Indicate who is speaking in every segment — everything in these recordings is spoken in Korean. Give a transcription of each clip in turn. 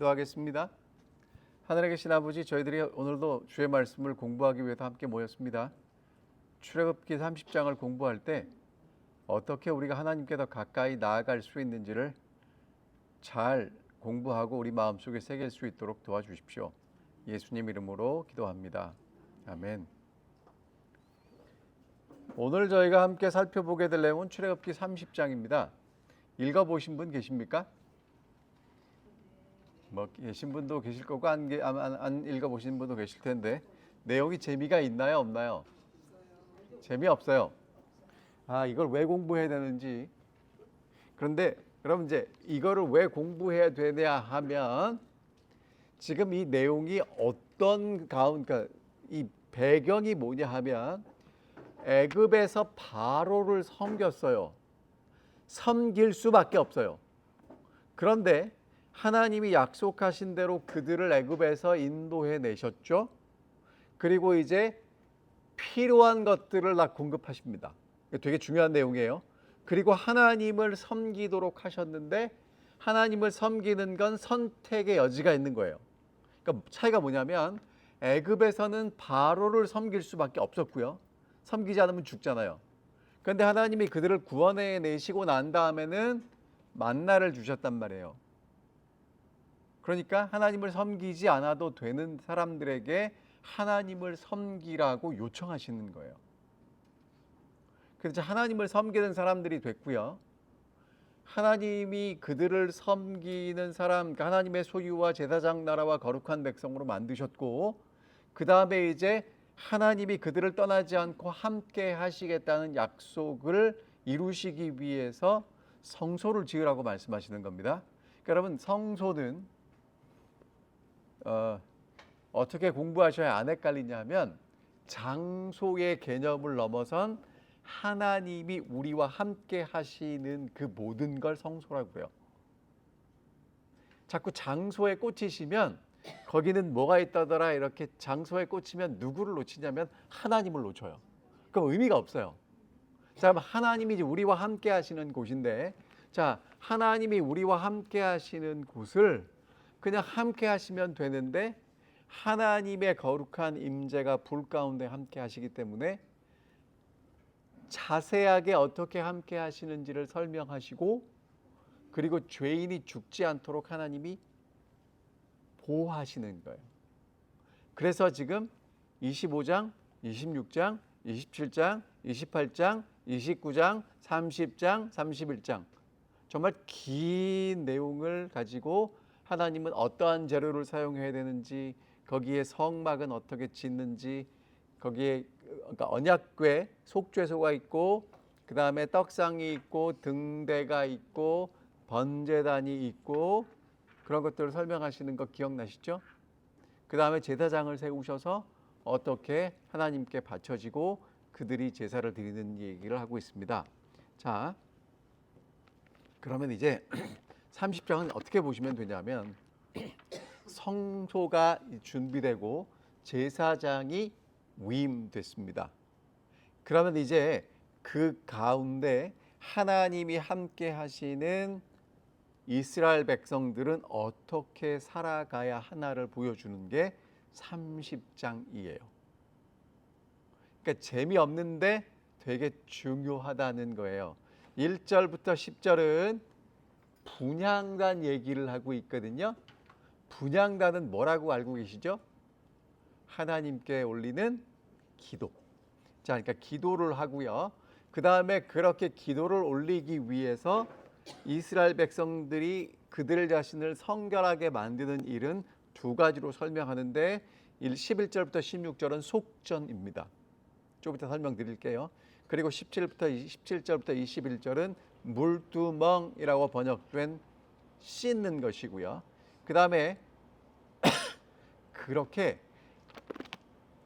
Speaker 1: 기도하겠습니다. 하늘에 계신 아버지, 저희들이 오늘도 주의 말씀을 공부하기 위해서 함께 모였습니다. 출애굽기 30장을 공부할 때 어떻게 우리가 하나님께 더 가까이 나아갈 수 있는지를 잘 공부하고 우리 마음속에 새길 수 있도록 도와주십시오. 예수님 이름으로 기도합니다. 아멘. 오늘 저희가 함께 살펴보게 될 내용은 출애굽기 30장입니다. 읽어보신 분 계십니까? 계신 분도 계실 거고 안 읽어보신 분도 계실 텐데 내용이 재미가 있나요, 없나요? 재미없어요. 이걸 왜 공부해야 되는지. 그런데 그럼 이제 이거를 왜 공부해야 되냐 하면 지금 이 내용이 그러니까 이 배경이 뭐냐 하면 애굽에서 바로를 섬겼어요. 섬길 수밖에 없어요. 그런데 하나님이 약속하신 대로 그들을 애굽에서 인도해 내셨죠. 그리고 이제 필요한 것들을 다 공급하십니다. 되게 중요한 내용이에요. 그리고 하나님을 섬기도록 하셨는데 하나님을 섬기는 건 선택의 여지가 있는 거예요. 그러니까 차이가 뭐냐면 애굽에서는 바로를 섬길 수밖에 없었고요. 섬기지 않으면 죽잖아요. 그런데 하나님이 그들을 구원해 내시고 난 다음에는 만나를 주셨단 말이에요. 그러니까 하나님을 섬기지 않아도 되는 사람들에게 하나님을 섬기라고 요청하시는 거예요. 그래서 하나님을 섬기는 사람들이 됐고요. 하나님이 그들을 섬기는 사람, 그러니까 하나님의 소유와 제사장 나라와 거룩한 백성으로 만드셨고, 그 다음에 이제 하나님이 그들을 떠나지 않고 함께 하시겠다는 약속을 이루시기 위해서 성소를 지으라고 말씀하시는 겁니다. 그러니까 여러분, 성소는 어떻게 공부하셔야 안 헷갈리냐면 장소의 개념을 넘어선 하나님이 우리와 함께 하시는 그 모든 걸 성소라고 해요. 자꾸 장소에 꽂히시면 거기는 뭐가 있다더라 이렇게 장소에 꽂히면 누구를 놓치냐면 하나님을 놓쳐요. 그럼 의미가 없어요. 자, 하나님이 이제 우리와 함께 하시는 곳인데, 자, 하나님이 우리와 함께 하시는 곳을 그냥 함께 하시면 되는데 하나님의 거룩한 임재가 불 가운데 함께 하시기 때문에 자세하게 어떻게 함께 하시는지를 설명하시고, 그리고 죄인이 죽지 않도록 하나님이 보호하시는 거예요. 그래서 지금 25장, 26장, 27장, 28장, 29장, 30장, 31장 정말 긴 내용을 가지고 하나님은 어떠한 재료를 사용해야 되는지, 거기에 성막은 어떻게 짓는지, 거기에 그러니까 언약궤, 속죄소가 있고, 그 다음에 떡상이 있고, 등대가 있고, 번제단이 있고, 그런 것들을 설명하시는 거 기억나시죠? 그 다음에 제사장을 세우셔서 어떻게 하나님께 바쳐지고 그들이 제사를 드리는 얘기를 하고 있습니다. 자, 그러면 이제 30장은 어떻게 보시면 되냐면 성소가 준비되고 제사장이 위임됐습니다. 그러면 이제 그 가운데 하나님이 함께 하시는 이스라엘 백성들은 어떻게 살아가야 하나를 보여주는 게 30장이에요. 그러니까 재미없는데 되게 중요하다는 거예요. 1절부터 10절은 분향단 얘기를 하고 있거든요. 분향단은 뭐라고 알고 계시죠? 하나님께 올리는 기도. 자, 그러니까 기도를 하고요. 그 다음에 그렇게 기도를 올리기 위해서 이스라엘 백성들이 그들 자신을 성결하게 만드는 일은 두 가지로 설명하는데 11절부터 16절은 속전입니다. 좀 이따 설명드릴게요. 그리고 17절부터 21절은 물두멍이라고 번역된 씻는 것이고요. 그 다음에 그렇게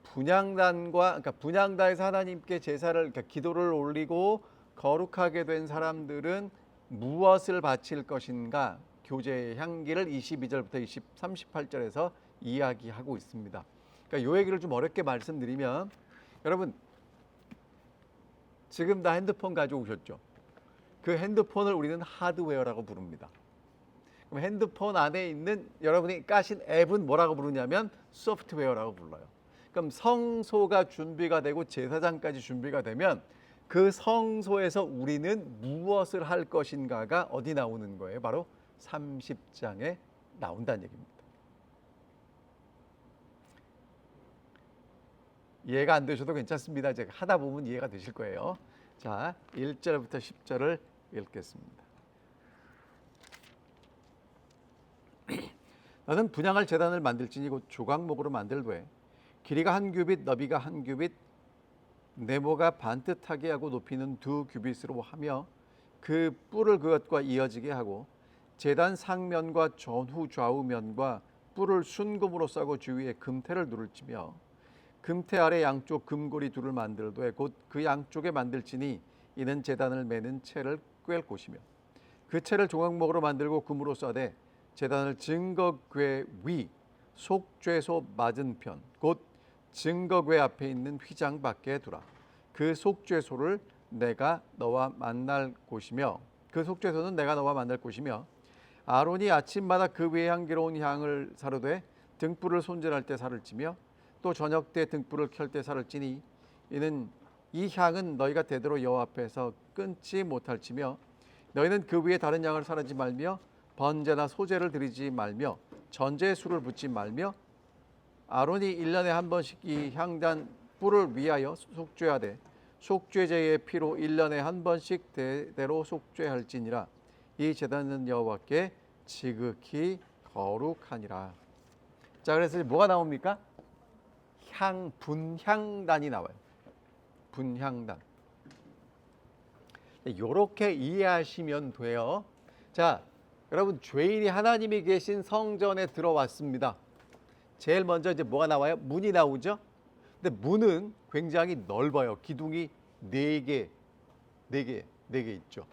Speaker 1: 그러니까 분향단에서 하나님께 제사를, 그러니까 기도를 올리고 거룩하게 된 사람들은 무엇을 바칠 것인가, 교제의 향기를 22절부터 38절에서 이야기하고 있습니다. 그러니까 이 얘기를 좀 어렵게 말씀드리면, 여러분 지금 다 핸드폰 가져오셨죠? 그 핸드폰을 우리는 하드웨어라고 부릅니다. 그럼 핸드폰 안에 있는 여러분이 까신 앱은 뭐라고 부르냐면 소프트웨어라고 불러요. 그럼 성소가 준비가 되고 제사장까지 준비가 되면 그 성소에서 우리는 무엇을 할 것인가가 어디 나오는 거예요? 바로 30장에 나온다는 얘기입니다. 이해가 안 되셔도 괜찮습니다. 이제 하다 보면 이해가 되실 거예요. 자, 1절부터 10절을 읽겠습니다. 너는 분향할 제단을 만들지니 곧 조각목으로 만들되 길이가 한 규빗 너비가 한 규빗 네모가 반듯하게 하고 높이는 2규빗으로 하며 그 뿔을 그것과 이어지게 하고 제단 상면과 전후 좌우면과 뿔을 순금으로 싸고 주위에 금태를 두를지며 금태 아래 양쪽 금고리 둘을 만들되 곧 그 양쪽에 만들지니 이는 제단을 매는 채를 꿰 곳이며 그 채를 조각목으로 만들고 금으로 싸되 제단을 증거궤 위 속죄소 맞은편 곧 증거궤 앞에 있는 휘장 밖에 두라. 그 속죄소를 내가 너와 만날 곳이며 그 속죄소는 내가 너와 만날 곳이며 아론이 아침마다 그 위에 향기로운 향을 사르되 등불을 손질할 때 살을 찌며 또 저녁 때 등불을 켤 때 살을 찌니 이는 이 향은 너희가 대대로 여호와 앞에서 끊지 못할지며 너희는 그 위에 다른 양을 사르지 말며 번제나 소제를 드리지 말며 전제의 술을 붓지 말며 아론이 1년에 한 번씩 이 향단 뿔을 위하여 속죄하되 속죄제의 피로 1년에 한 번씩 대대로 속죄할지니라. 이 제단은 여호와께 지극히 거룩하니라. 자, 그래서 뭐가 나옵니까? 분향단이 나와요. 분향단. 이렇게 이해하시면 돼요. 자, 여러분 죄인이 하나님이 계신 성전에 들어왔습니다. 제일 먼저 이제 뭐가 나와요? 문이 나오죠. 근데 문은 굉장히 넓어요. 기둥이 4개 있죠.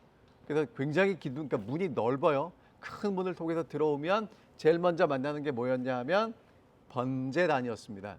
Speaker 1: 그래서 굉장히 그러니까 문이 넓어요. 큰 문을 통해서 들어오면 제일 먼저 만나는 게 뭐였냐 하면 번제단이었습니다.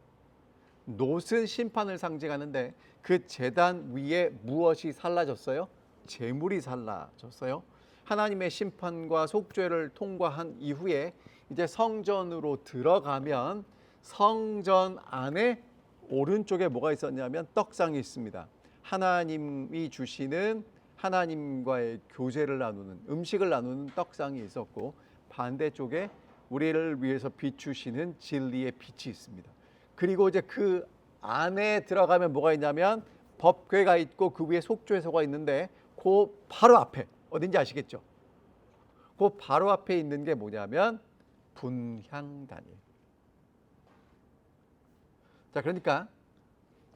Speaker 1: 놋은 심판을 상징하는데 그 제단 위에 무엇이 살라졌어요? 제물이 살라졌어요. 하나님의 심판과 속죄를 통과한 이후에 이제 성전으로 들어가면 성전 안에 오른쪽에 뭐가 있었냐면 떡상이 있습니다. 하나님이 주시는 하나님과의 교제를 나누는 음식을 나누는 떡상이 있었고 반대쪽에 우리를 위해서 비추시는 진리의 빛이 있습니다. 그리고 이제 그 안에 들어가면 뭐가 있냐면 법궤가 있고 그 위에 속죄소가 있는데 그 바로 앞에 어딘지 아시겠죠? 그 바로 앞에 있는 게 뭐냐면 분향단이에요. 자, 그러니까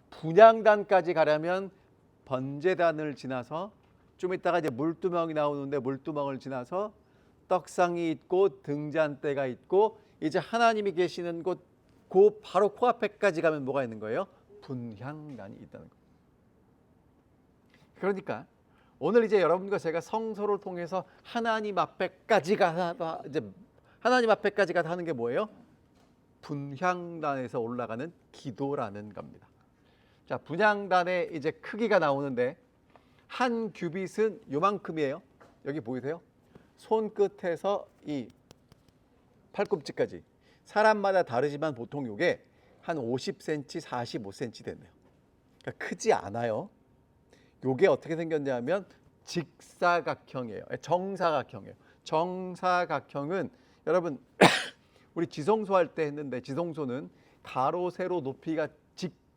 Speaker 1: 분향단까지 가려면 번제단을 지나서 좀 이따가 이제 물두멍이 나오는데 물두멍을 지나서 떡상이 있고 등잔대가 있고 이제 하나님이 계시는 곳 그 바로 코앞에까지 가면 뭐가 있는 거예요? 분향단이 있다는 거예요. 그러니까 오늘 이제 여러분과 제가 성소를 통해서 하나님 앞에까지 가서 이제 하나님 앞에까지 가서 하는 게 뭐예요? 분향단에서 올라가는 기도라는 겁니다. 자, 분향단의 이제 크기가 나오는데 한 규빗은 요만큼이에요. 여기 보이세요? 손끝에서 이 팔꿈치까지. 사람마다 다르지만 보통 이게 한 50cm, 45cm 되네요. 그러니까 크지 않아요. 이게 어떻게 생겼냐면 직사각형이에요. 정사각형이에요. 정사각형은 여러분 우리 지성소 할 때 했는데 지성소는 가로 세로 높이가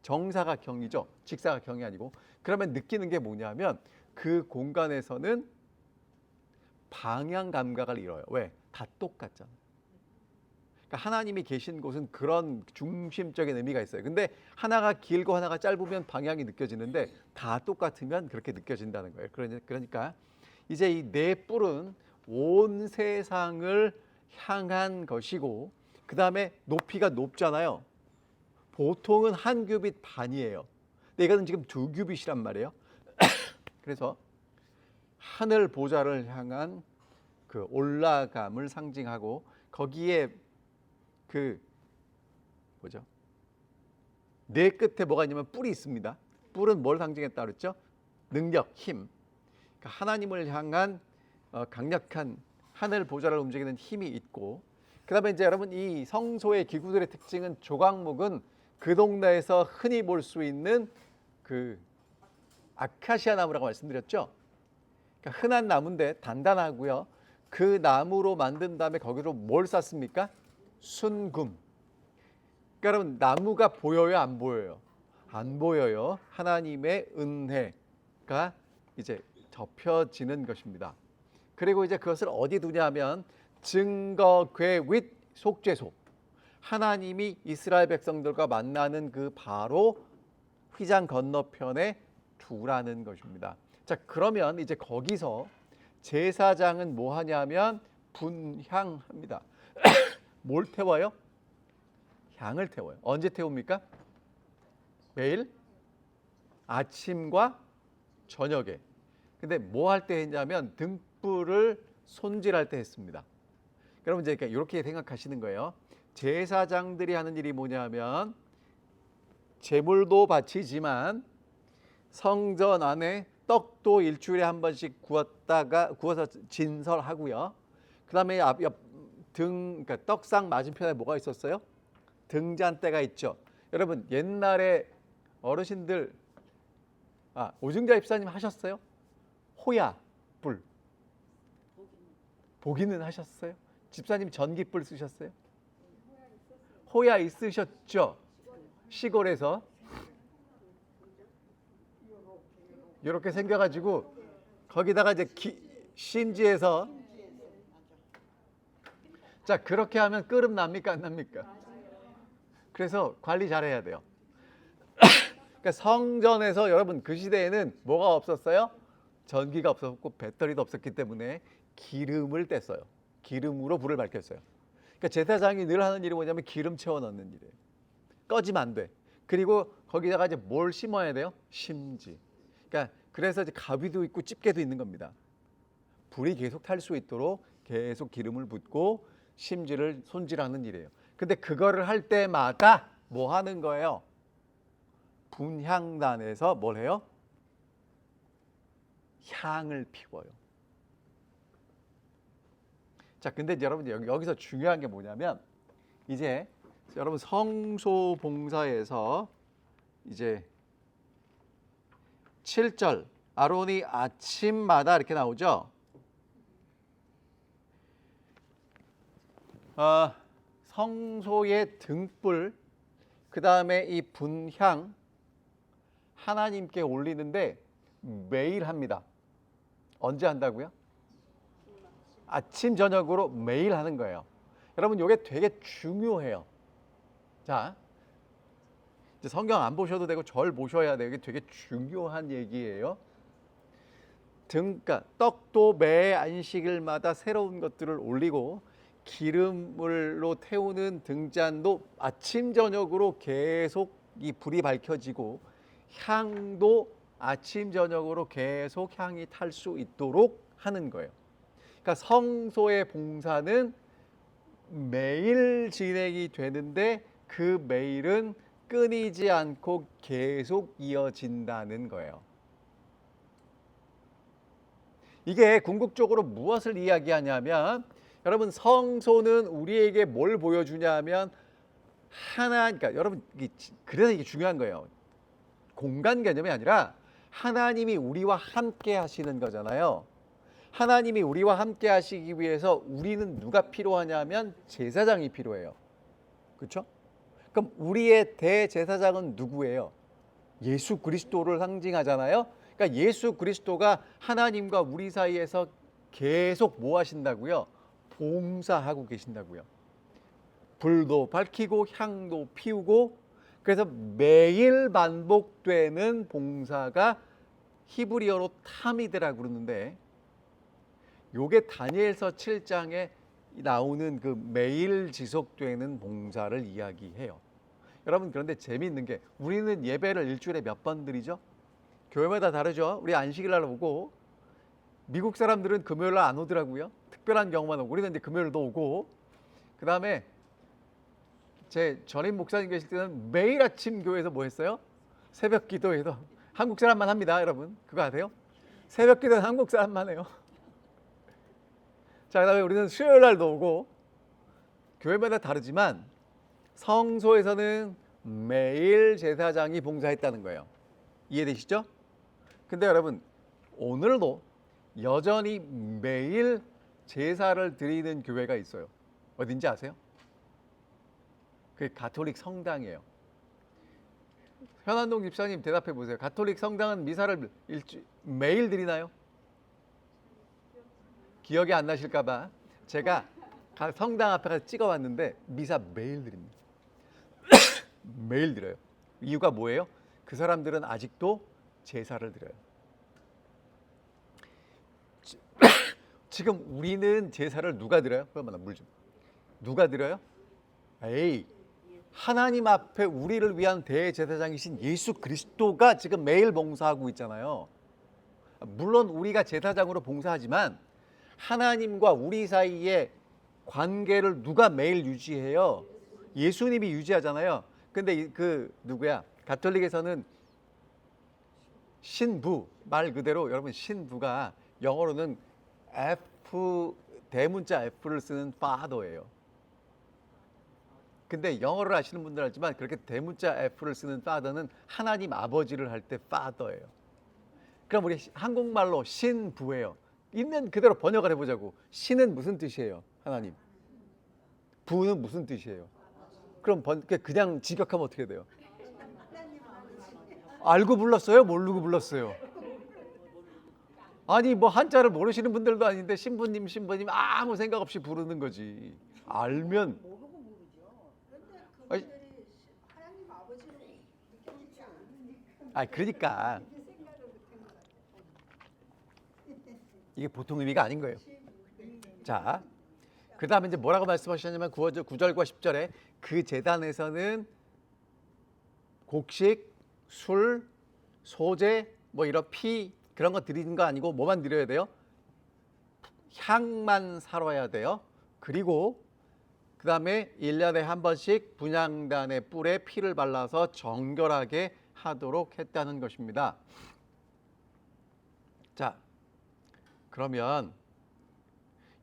Speaker 1: 정사각형이죠. 직사각형이 아니고. 그러면 느끼는 게 뭐냐면 그 공간에서는 방향 감각을 잃어요. 왜? 다 똑같잖아요. 그러니까 하나님이 계신 곳은 그런 중심적인 의미가 있어요. 근데 하나가 길고 하나가 짧으면 방향이 느껴지는데 다 똑같으면 그렇게 느껴진다는 거예요. 그러니까 이제 이 네 뿔은 온 세상을 향한 것이고 그 다음에 높이가 높잖아요. 보통은 한 규빗 반이에요. 근데 이거는 지금 2규빗이란 말이에요. 그래서 하늘 보좌를 향한 그 올라감을 상징하고 거기에 그 뭐죠? 네 끝에 뭐가 있냐면 뿔이 있습니다. 뿔은 뭘 상징했다 그랬죠? 능력, 힘. 그러니까 하나님을 향한 강력한 하늘 보좌를 움직이는 힘이 있고, 그다음에 이제 여러분 이 성소의 기구들의 특징은 조각목은 그 동네에서 흔히 볼 수 있는 그 아카시아 나무라고 말씀드렸죠. 그러니까 흔한 나무인데 단단하고요. 그 나무로 만든 다음에 거기로 뭘 쌌습니까? 순금. 그러니까 여러분 나무가 보여요, 안 보여요? 안 보여요. 하나님의 은혜가 이제 접혀지는 것입니다. 그리고 이제 그것을 어디 두냐면 증거궤 윗 속죄소. 하나님이 이스라엘 백성들과 만나는 그 바로 휘장 건너편에 두라는 것입니다. 자, 그러면 이제 거기서 제사장은 뭐 하냐면 분향합니다. 뭘 태워요? 향을 태워요. 언제 태웁니까? 매일 아침과 저녁에. 근데 뭐 할 때 했냐면 등불을 손질할 때 했습니다. 그러면 이제 이렇게 생각하시는 거예요. 제사장들이 하는 일이 뭐냐면 제물도 바치지만 성전 안에 떡도 일주일에 한 번씩 구워서 진설하고요. 그다음에 그러니까 떡상 맞은편에 뭐가 있었어요? 등잔대가 있죠. 여러분 옛날에 어르신들 오중자 집사님 하셨어요? 호야 불 보기는 하셨어요? 집사님 전기불 쓰셨어요? 호야 있으셨죠? 시골에서 이렇게 생겨가지고 거기다가 이제 신지에서 자 그렇게 하면 끓음 납니까 안 납니까? 그래서 관리 잘해야 돼요. 그러니까 성전에서 여러분 그 시대에는 뭐가 없었어요? 전기가 없었고 배터리도 없었기 때문에 기름을 뗐어요. 기름으로 불을 밝혔어요. 그러니까 제사장이 늘 하는 일이 뭐냐면 기름 채워 넣는 일이에요. 꺼지면 안 돼. 그리고 거기다가 이제 뭘 심어야 돼요? 심지. 그러니까 그래서 이제 가위도 있고 집게도 있는 겁니다. 불이 계속 탈 수 있도록 계속 기름을 붓고 심지를 손질하는 일이에요. 근데 그거를 할 때마다 뭐 하는 거예요? 분향단에서 뭘 해요? 향을 피워요. 자, 근데 여러분 여기서 중요한 게 뭐냐면 이제 여러분 성소 봉사에서 이제 7절 아론이 아침마다 이렇게 나오죠. 성소의 등불 그 다음에 이 분향 하나님께 올리는데 매일 합니다. 언제 한다고요? 아침 저녁으로 매일 하는 거예요. 여러분 이게 되게 중요해요. 자, 이제 성경 안 보셔도 되고 절 보셔야 돼요. 이게 되게 중요한 얘기예요. 그러니까 떡도 매 안식일마다 새로운 것들을 올리고 기름으로 태우는 등잔도 아침 저녁으로 계속 이 불이 밝혀지고 향도 아침 저녁으로 계속 향이 탈 수 있도록 하는 거예요. 그러니까 성소의 봉사는 매일 진행이 되는데 그 매일은 끊이지 않고 계속 이어진다는 거예요. 이게 궁극적으로 무엇을 이야기하냐면 여러분 성소는 우리에게 뭘 보여주냐면 그러니까 여러분 그래서 이게 중요한 거예요. 공간 개념이 아니라 하나님이 우리와 함께 하시는 거잖아요. 하나님이 우리와 함께 하시기 위해서 우리는 누가 필요하냐면 제사장이 필요해요. 그렇죠? 그럼 우리의 대제사장은 누구예요? 예수 그리스도를 상징하잖아요. 그러니까 예수 그리스도가 하나님과 우리 사이에서 계속 뭐 하신다고요? 봉사하고 계신다고요. 불도 밝히고 향도 피우고 그래서 매일 반복되는 봉사가 히브리어로 타미드라고 그러는데 요게 다니엘서 7장에 나오는 그 매일 지속되는 봉사를 이야기해요. 여러분 그런데 재미있는 게 우리는 예배를 일주일에 몇 번 드리죠? 교회마다 다르죠. 우리 안식일 날 오고 미국 사람들은 금요일 날 안 오더라고요. 특별한 경우만 오고 우리는 이제 금요일도 오고 그 다음에 제 전임 목사님 계실 때는 매일 아침 교회에서 뭐 했어요? 새벽 기도에서 한국 사람만 합니다. 여러분 그거 아세요? 새벽 기도는 한국 사람만 해요. 자, 그다음에 우리는 수요일 날도 오고 교회마다 다르지만 성소에서는 매일 제사장이 봉사했다는 거예요. 이해되시죠? 근데 여러분 오늘도 여전히 매일 제사를 드리는 교회가 있어요. 어딘지 아세요? 그게 가톨릭 성당이에요. 현안동 집사님 대답해 보세요. 가톨릭 성당은 미사를 매일 드리나요? 기억이 안 나실까 봐 제가 성당 앞에 가서 찍어왔는데 미사 매일 드립니다. 매일 드려요. 이유가 뭐예요? 그 사람들은 아직도 제사를 드려요. 지금 우리는 제사를 누가 드려요? 그러면 물 좀. 누가 드려요? 에이, 하나님 앞에 우리를 위한 대제사장이신 예수 그리스도가 지금 매일 봉사하고 있잖아요. 물론 우리가 제사장으로 봉사하지만 하나님과 우리 사이의 관계를 누가 매일 유지해요? 예수님이 유지하잖아요. 근데 그 누구야? 가톨릭에서는 신부, 말 그대로 여러분 신부가 영어로는 F, 대문자 F를 쓰는 father예요. 근데 영어를 아시는 분들 알지만 그렇게 대문자 F를 쓰는 father는 하나님 아버지를 할 때 father예요. 그럼 우리 한국말로 신부예요. 있는 그대로 번역을 해보자고. 신은 무슨 뜻이에요? 하나님. 부는 무슨 뜻이에요? 그럼 그냥 직역하면 어떻게 돼요? 알고 불렀어요? 모르고 불렀어요? 아니 뭐 한자를 모르시는 분들도 아닌데 신부님 아무 생각 없이 부르는 거지. 알면 아니, 그러니까 이게 보통 의미가 아닌 거예요. 자, 그 다음에 이제 뭐라고 말씀하셨냐면 9절과 10절에 그 제단에서는 곡식, 술, 소재, 뭐 이런 피 그런 거 드리는 거 아니고 뭐만 드려야 돼요? 향만 사러야 돼요. 그리고 그 다음에 1년에 한 번씩 분향단의 뿔에 피를 발라서 정결하게 하도록 했다는 것입니다. 자, 그러면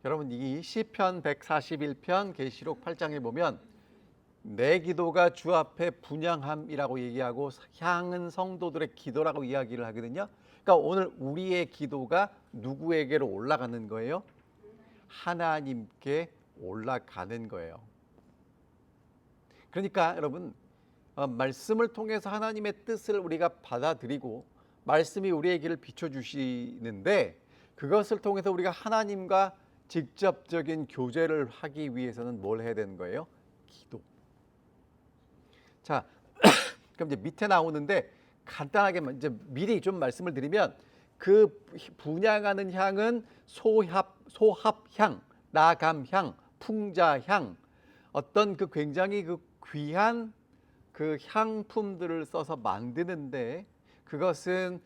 Speaker 1: 여러분 이 시편 141편 계시록 8장에 보면 내 기도가 주 앞에 분향함이라고 얘기하고 향은 성도들의 기도라고 이야기를 하거든요. 그러니까 오늘 우리의 기도가 누구에게로 올라가는 거예요? 하나님께 올라가는 거예요. 그러니까 여러분 말씀을 통해서 하나님의 뜻을 우리가 받아들이고 말씀이 우리의 길을 비춰주시는데 그것을 통해서 우리가 하나님과 직접적인 교제를 하기 위해서는 뭘 해야 되는 거예요? 기도. 자, 그럼 이제 밑에 나오는데 간단하게 이제 미리 좀 말씀을 드리면 그 분향하는 향은 소합향, 나감향, 풍자향 어떤 그 굉장히 그 귀한 그 향품들을 써서 만드는데 그것은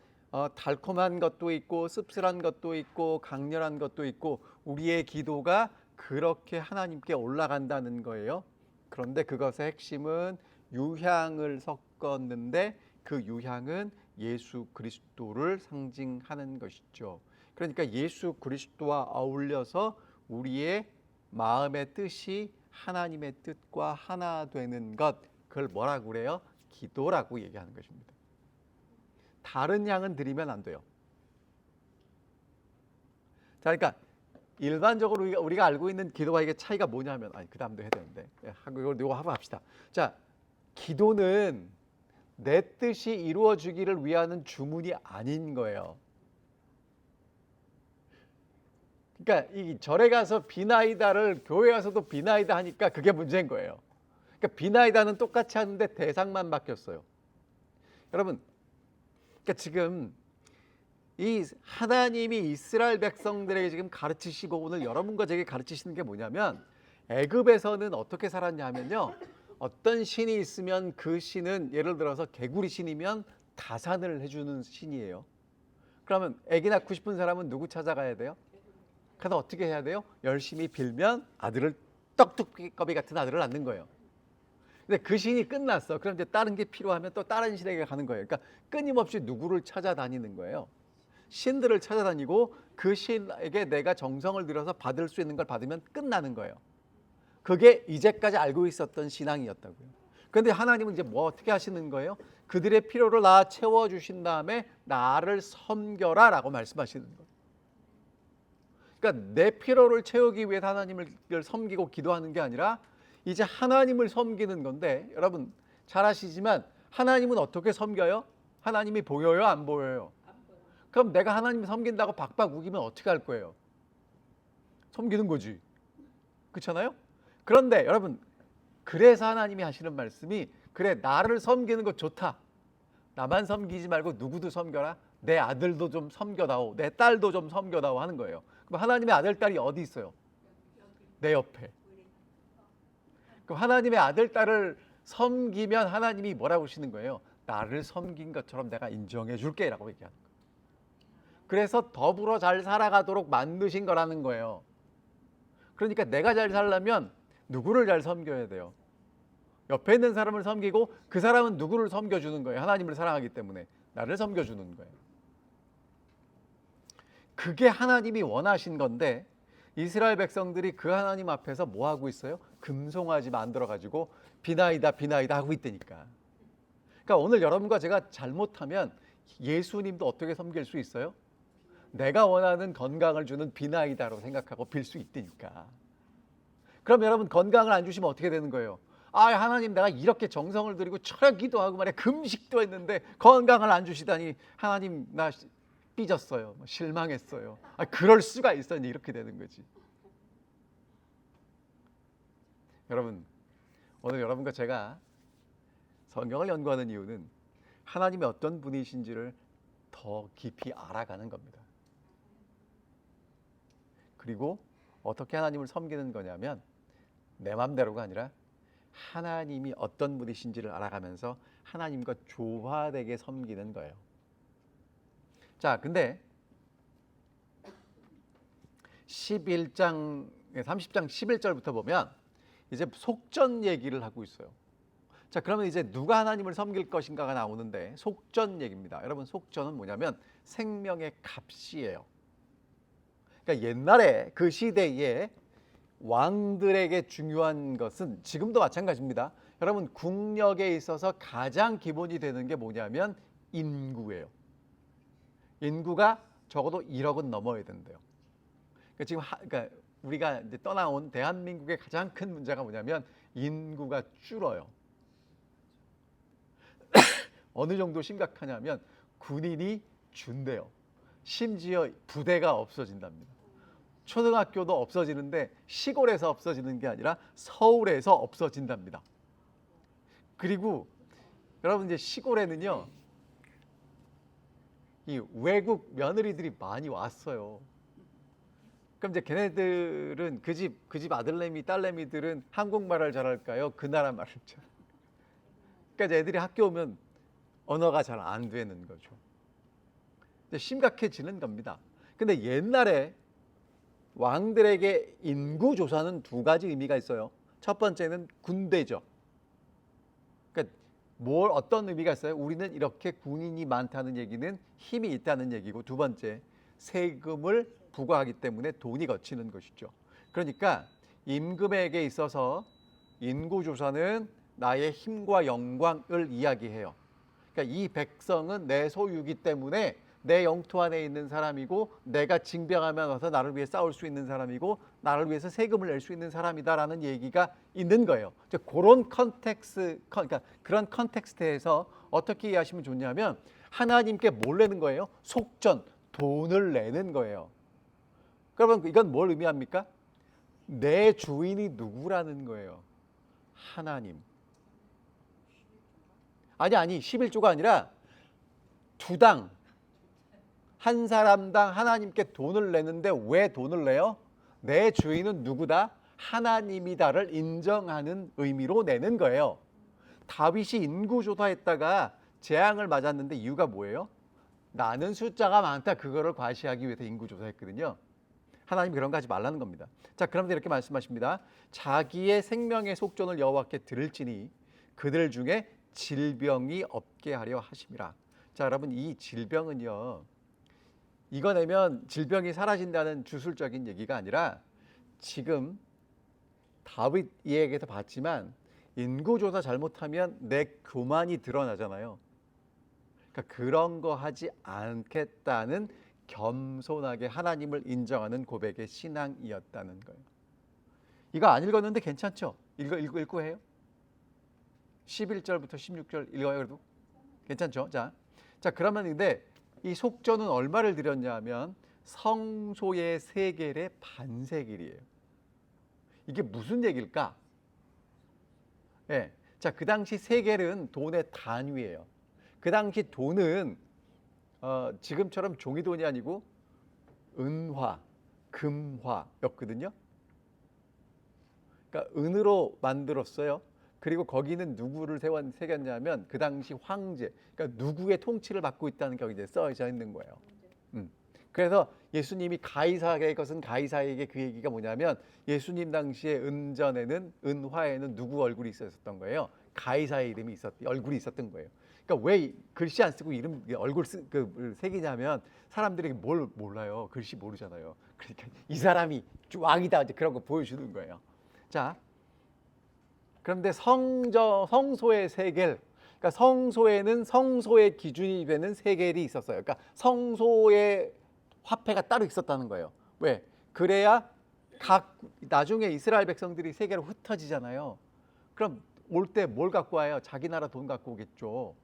Speaker 1: 달콤한 것도 있고 씁쓸한 것도 있고 강렬한 것도 있고 우리의 기도가 그렇게 하나님께 올라간다는 거예요. 그런데 그것의 핵심은 유향을 섞었는데 그 유향은 예수 그리스도를 상징하는 것이죠. 그러니까 예수 그리스도와 어울려서 우리의 마음의 뜻이 하나님의 뜻과 하나 되는 것, 그걸 뭐라고 그래요? 기도라고 얘기하는 것입니다. 다른 향은 드리면 안 돼요. 자, 그러니까 일반적으로 우리가 알고 있는 기도와 이게 차이가 뭐냐면, 그 다음도 해야 되는데, 이거 한번 합시다. 자, 기도는 내 뜻이 이루어지기를 위하는 주문이 아닌 거예요. 그러니까 이 절에 가서 비나이다를 교회 가서도 비나이다 하니까 그게 문제인 거예요. 그러니까 비나이다는 똑같이 하는데 대상만 바뀌었어요. 여러분, 그러니까 지금 이 하나님이 이스라엘 백성들에게 지금 가르치시고 오늘 여러분과 제게 가르치시는 게 뭐냐면 애굽에서는 어떻게 살았냐 하면요. 어떤 신이 있으면 그 신은 예를 들어서 개구리 신이면 가산을 해주는 신이에요. 그러면 아기 낳고 싶은 사람은 누구 찾아가야 돼요? 그래서 어떻게 해야 돼요? 열심히 빌면 아들을 떡두꺼비 같은 아들을 낳는 거예요. 근데 그 신이 끝났어. 그럼 이제 다른 게 필요하면 또 다른 신에게 가는 거예요. 그러니까 끊임없이 누구를 찾아다니는 거예요. 신들을 찾아다니고 그 신에게 내가 정성을 들여서 받을 수 있는 걸 받으면 끝나는 거예요. 그게 이제까지 알고 있었던 신앙이었다고요. 그런데 하나님은 이제 뭐 어떻게 하시는 거예요? 그들의 필요를 나 채워주신 다음에 나를 섬겨라 라고 말씀하시는 거예요. 그러니까 내 필요를 채우기 위해 하나님을 섬기고 기도하는 게 아니라 이제 하나님을 섬기는 건데, 여러분 잘 아시지만 하나님은 어떻게 섬겨요? 하나님이 보여요? 안 보여요? 그럼 내가 하나님 섬긴다고 박박 우기면 어떻게 할 거예요? 섬기는 거지. 그렇잖아요? 그런데 여러분, 그래서 하나님이 하시는 말씀이, 그래 나를 섬기는 거 좋다. 나만 섬기지 말고 누구도 섬겨라. 내 아들도 좀 섬겨다오. 내 딸도 좀 섬겨다오 하는 거예요. 그럼 하나님의 아들, 딸이 어디 있어요? 내 옆에. 그럼 하나님의 아들, 딸을 섬기면 하나님이 뭐라고 하시는 거예요? 나를 섬긴 것처럼 내가 인정해 줄게 라고 얘기하는 거예요. 그래서 더불어 잘 살아가도록 만드신 거라는 거예요. 그러니까 내가 잘 살려면 누구를 잘 섬겨야 돼요? 옆에 있는 사람을 섬기고, 그 사람은 누구를 섬겨주는 거예요? 하나님을 사랑하기 때문에 나를 섬겨주는 거예요. 그게 하나님이 원하신 건데, 이스라엘 백성들이 그 하나님 앞에서 뭐 하고 있어요? 금송아지 만들어가지고 비나이다 비나이다 하고 있다니까. 그러니까 오늘 여러분과 제가 잘못하면 예수님도 어떻게 섬길 수 있어요? 내가 원하는 건강을 주는 비나이다로 생각하고 빌 수 있다니까. 그럼 여러분, 건강을 안 주시면 어떻게 되는 거예요? 아, 하나님 내가 이렇게 정성을 들이고 철야 기도하고 말이야 금식도 했는데 건강을 안 주시다니 하나님 나 삐졌어요, 실망했어요. 아, 그럴 수가 있어. 이렇게 되는 거지. 여러분, 오늘 여러분과 제가 성경을 연구하는 이유는 하나님이 어떤 분이신지를 더 깊이 알아가는 겁니다. 그리고 어떻게 하나님을 섬기는 거냐면, 내 맘대로가 아니라 하나님이 어떤 분이신지를 알아가면서 하나님과 조화되게 섬기는 거예요. 자, 근데 11장 30장 11절부터 보면 이제 속전 얘기를 하고 있어요. 자, 그러면 이제 누가 하나님을 섬길 것인가가 나오는데, 속전 얘기입니다. 여러분, 속전은 뭐냐면 생명의 값이에요. 그러니까 옛날에 그 시대에 왕들에게 중요한 것은 지금도 마찬가지입니다. 여러분, 국력에 있어서 가장 기본이 되는 게 뭐냐면 인구예요. 인구가 적어도 1억은 넘어야 된대요. 그러니까 지금 그러니까 우리가 이제 떠나온 대한민국의 가장 큰 문제가 뭐냐면 인구가 줄어요. 어느 정도 심각하냐면 군인이 준대요. 심지어 부대가 없어진답니다. 초등학교도 없어지는데 시골에서 없어지는 게 아니라 서울에서 없어진답니다. 그리고 여러분, 이제 시골에는요, 이 외국 며느리들이 많이 왔어요. 그럼 이제 걔네들은 그 집 아들내미 딸내미들은 한국말을 잘할까요? 그 나라 말을 잘. 그러니까 애들이 학교 오면 언어가 잘 안 되는 거죠. 심각해지는 겁니다. 근데 옛날에 왕들에게 인구 조사는 두 가지 의미가 있어요. 첫 번째는 군대죠. 그러니까 어떤 의미가 있어요? 우리는 이렇게 군인이 많다는 얘기는 힘이 있다는 얘기고, 두 번째, 세금을 부과하기 때문에 돈이 거치는 것이죠. 그러니까 임금에게 있어서 인구 조사는 나의 힘과 영광을 이야기해요. 그러니까 이 백성은 내 소유이기 때문에 내 영토 안에 있는 사람이고, 내가 징병하면 와서 나를 위해 싸울 수 있는 사람이고, 나를 위해서 세금을 낼 수 있는 사람이다라는 얘기가 있는 거예요. 그런 그러니까 그런 컨텍스트에서 어떻게 이해하시면 좋냐면, 하나님께 뭘 내는 거예요? 속전, 돈을 내는 거예요. 그러면 이건 뭘 의미합니까? 내 주인이 누구라는 거예요? 하나님. 아니 11조가 아니라 두당, 한 사람당 하나님께 돈을 내는데 왜 돈을 내요? 내 주인은 누구다? 하나님이다를 인정하는 의미로 내는 거예요. 다윗이 인구조사했다가 재앙을 맞았는데 이유가 뭐예요? 나는 숫자가 많다, 그거를 과시하기 위해서 인구조사했거든요. 하나님 그런 거 하지 말라는 겁니다. 자, 그러면서 이렇게 말씀하십니다. 자기의 생명의 속전을 여호와께 들을지니 그들 중에 질병이 없게 하려 하심이라. 자, 여러분, 이 질병은요, 이거 내면 질병이 사라진다는 주술적인 얘기가 아니라 지금 다윗 이야기에서 봤지만 인구조사 잘못하면 내 교만이 드러나잖아요. 그러니까 그런 거 하지 않겠다는 겸손하게 하나님을 인정하는 고백의 신앙이었다는 거예요. 이거 안 읽었는데 괜찮죠? 읽고 해요? 11절부터 16절 읽어요. 그래도 괜찮죠? 자 그러면 근데 이 속전은 얼마를 드렸냐 하면 성소의 세겔의 반세겔이에요. 이게 무슨 얘기일까? 예. 자, 그 당시 세겔은 돈의 단위예요. 그 당시 돈은 지금처럼 종이돈이 아니고 은화, 금화였거든요. 그러니까 은으로 만들었어요. 그리고 거기는 누구를 새겼냐면 그 당시 황제, 그러니까 누구의 통치를 받고 있다는 게 이제 써져 있는 거예요. 그래서 예수님이 가이사의 것은 가이사에게 그 얘기가 뭐냐면 예수님 당시에 은전에는 은화에는 누구 얼굴이 있었던 거예요. 가이사의 이름이 얼굴이 있었던 거예요. 그러니까 왜 글씨 안 쓰고 이름 얼굴 새기냐면 사람들이 뭘 몰라요. 글씨 모르잖아요. 그러니까 이 사람이 왕이다 이제 그런 거 보여주는 거예요. 자, 그런데 성소의 세겔, 그러니까 성소에는 성소의 기준이 되는 세겔이 있었어요. 그러니까 성소의 화폐가 따로 있었다는 거예요. 왜? 그래야 나중에 이스라엘 백성들이 세계로 흩어지잖아요. 그럼 올 때 뭘 갖고 와요? 자기 나라 돈 갖고 오겠죠.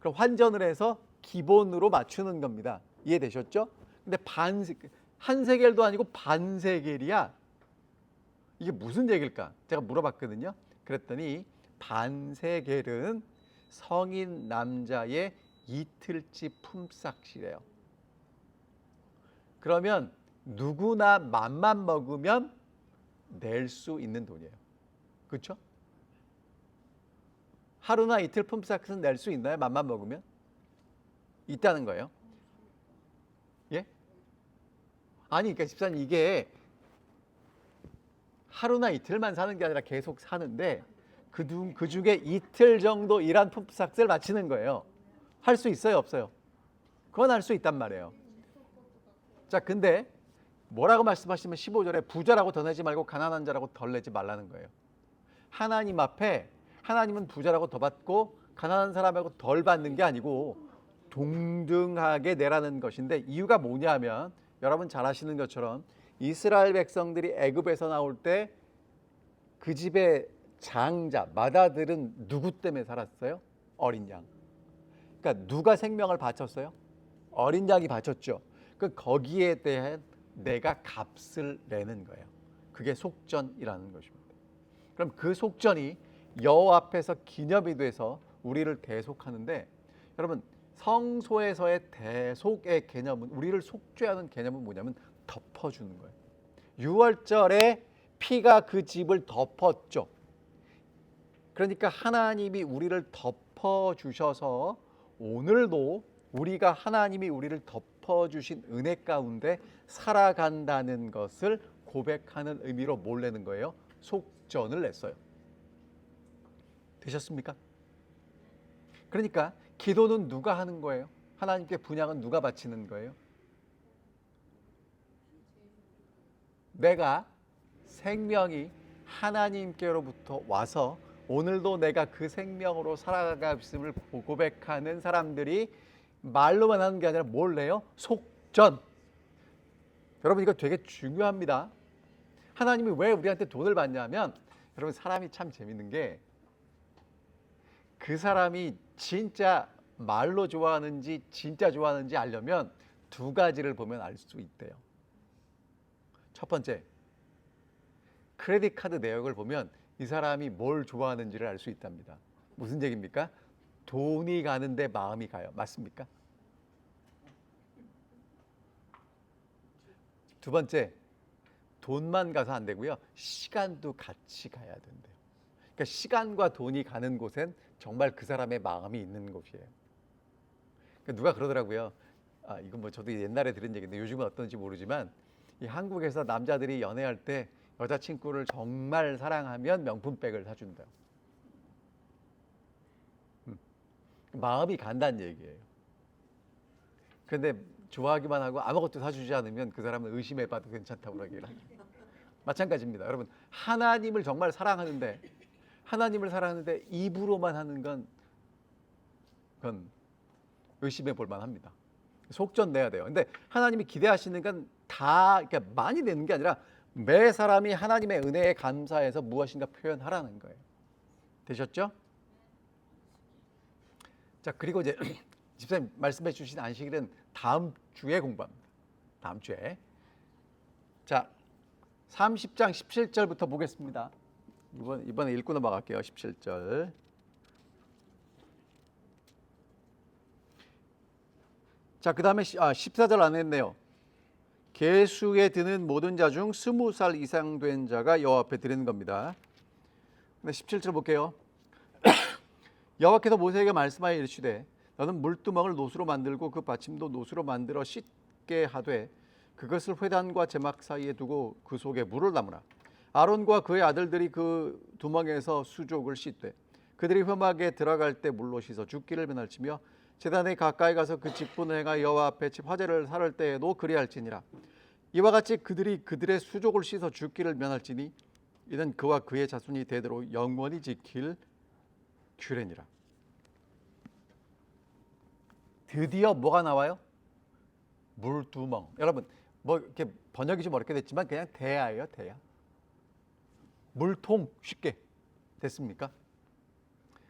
Speaker 1: 그럼 환전을 해서 기본으로 맞추는 겁니다. 이해되셨죠? 근데 한 세겔도 아니고 반세겔이야. 이게 무슨 얘기일까? 제가 물어봤거든요. 그랬더니 반세겔은 성인 남자의 이틀치 품삯이래요. 그러면 누구나 맘만 먹으면 낼 수 있는 돈이에요. 그렇죠? 하루나 이틀 품삯은 낼 수 있나요? 맘만 먹으면? 있다는 거예요. 예? 아니, 그러니까 집사님 이게 하루나 이틀만 사는 게 아니라 계속 사는데 그 중에 이틀 정도 일한 품삯을 바치는 거예요. 할 수 있어요, 없어요? 그건 할 수 있단 말이에요. 자, 근데 뭐라고 말씀하시면 15절에 부자라고 더 내지 말고 가난한 자라고 덜 내지 말라는 거예요. 하나님 앞에 하나님은 부자라고 더 받고 가난한 사람하고 덜 받는 게 아니고 동등하게 내라는 것인데 이유가 뭐냐면 여러분 잘 아시는 것처럼 이스라엘 백성들이 애굽에서 나올 때 그 집의 장자, 맏아들은 누구 때문에 살았어요? 어린 양. 그러니까 누가 생명을 바쳤어요? 어린 양이 바쳤죠. 거기에 대한 내가 값을 내는 거예요. 그게 속전이라는 것입니다. 그럼 그 속전이 여호와 앞에서 기념이 돼서 우리를 대속하는데 여러분 성소에서의 대속의 개념은 우리를 속죄하는 개념은 뭐냐면 덮어주는 거예요. 유월절에 피가 그 집을 덮었죠. 그러니까 하나님이 우리를 덮어주셔서 오늘도 우리가 하나님이 우리를 덮어주신 은혜 가운데 살아간다는 것을 고백하는 의미로 뭘 내는 거예요? 속전을 냈어요. 되셨습니까? 그러니까 기도는 누가 하는 거예요? 하나님께 분향은 누가 바치는 거예요? 내가 생명이 하나님께로부터 와서 오늘도 내가 그 생명으로 살아가고 있음을 고백하는 사람들이 말로만 하는 게 아니라 뭘 내요? 속전. 여러분 이거 되게 중요합니다. 하나님이 왜 우리한테 돈을 받냐면 여러분 사람이 참 재밌는 게 그 사람이 진짜 말로 좋아하는지 진짜 좋아하는지 알려면 두 가지를 보면 알 수 있대요. 첫 번째, 크레딧 카드 내역을 보면 이 사람이 뭘 좋아하는지를 알 수 있답니다. 무슨 얘기입니까? 돈이 가는데 마음이 가요. 맞습니까? 두 번째, 돈만 가서 안 되고요. 시간도 같이 가야 된대요. 그러니까 시간과 돈이 가는 곳엔 정말 그 사람의 마음이 있는 곳이에요. 그러니까 누가 그러더라고요. 이건 뭐 저도 옛날에 들은 얘기인데 요즘은 어떤지 모르지만 이 한국에서 남자들이 연애할 때 여자친구를 정말 사랑하면 명품백을 사준다. 마음이 간다는 얘기예요. 그런데 좋아하기만 하고 아무것도 사주지 않으면 그 사람은 의심해봐도 괜찮다고 그러기를 합니다. 마찬가지입니다. 여러분, 하나님을 정말 사랑하는데 입으로만 하는 그건 의심해 볼 만합니다. 속전 내야 돼요. 근데 하나님이 기대하시는 건 다 이렇게 많이 내는 게 아니라 매 사람이 하나님의 은혜에 감사해서 무엇인가 표현하라는 거예요. 되셨죠? 자, 그리고 이제 집사님 말씀해 주신 안식일은 다음 주에 공부합니다. 다음 주에. 자, 30장 17절부터 보겠습니다. 이번에 읽고 넘어갈게요. 17절. 자, 그 다음에 14절 안 했네요. 계수에 드는 모든 자 중 20살 이상 된 자가 여호와 앞에 드리는 겁니다. 17절 볼게요. 여호와께서 모세에게 말씀하여 이르시되 너는 물두멍을 노수로 만들고 그 받침도 노수로 만들어 씻게 하되 그것을 회단과 제막 사이에 두고 그 속에 물을 담으라. 아론과 그의 아들들이 그 두멍에서 수족을 씻되 그들이 회막에 들어갈 때 물로 씻어 죽기를 면할지며 제단에 가까이 가서 그 직분을 행하여 여호와 앞에 화제를 살을 때에도 그리할지니라. 이와 같이 그들이 그들의 수족을 씻어 죽기를 면할지니 이는 그와 그의 자손이 대대로 영원히 지킬 규례니라. 드디어 뭐가 나와요? 물두멍. 여러분, 뭐 이렇게 번역이 좀 어렵게 됐지만 그냥 대야예요, 대야. 물통 쉽게 됐습니까?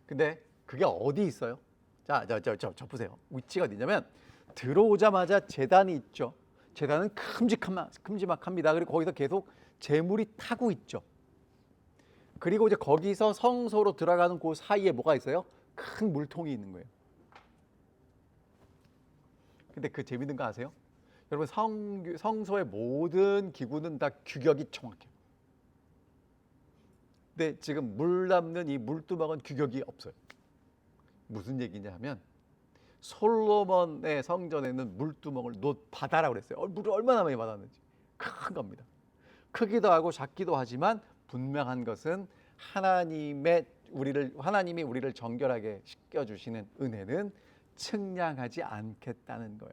Speaker 1: 근데 그게 어디 있어요? 자, 저 보세요. 위치가 어디냐면 들어오자마자 제단이 있죠. 제단은 큼지막합니다. 그리고 거기서 계속 재물이 타고 있죠. 그리고 이제 거기서 성소로 들어가는 그 사이에 뭐가 있어요? 큰 물통이 있는 거예요. 근데 그 재밌는 거 아세요? 여러분, 성소의 모든 기구는 다 규격이 정확해요. 근데 지금 물 담는 이 물두멍은 규격이 없어요. 무슨 얘기냐 하면 솔로몬의 성전에는 물두멍을 바다라고 그랬어요. 물을 얼마나 많이 받았는지. 큰 겁니다. 크기도 하고 작기도 하지만 분명한 것은 하나님이 우리를 정결하게 씻겨주시는 은혜는 측량하지 않겠다는 거예요.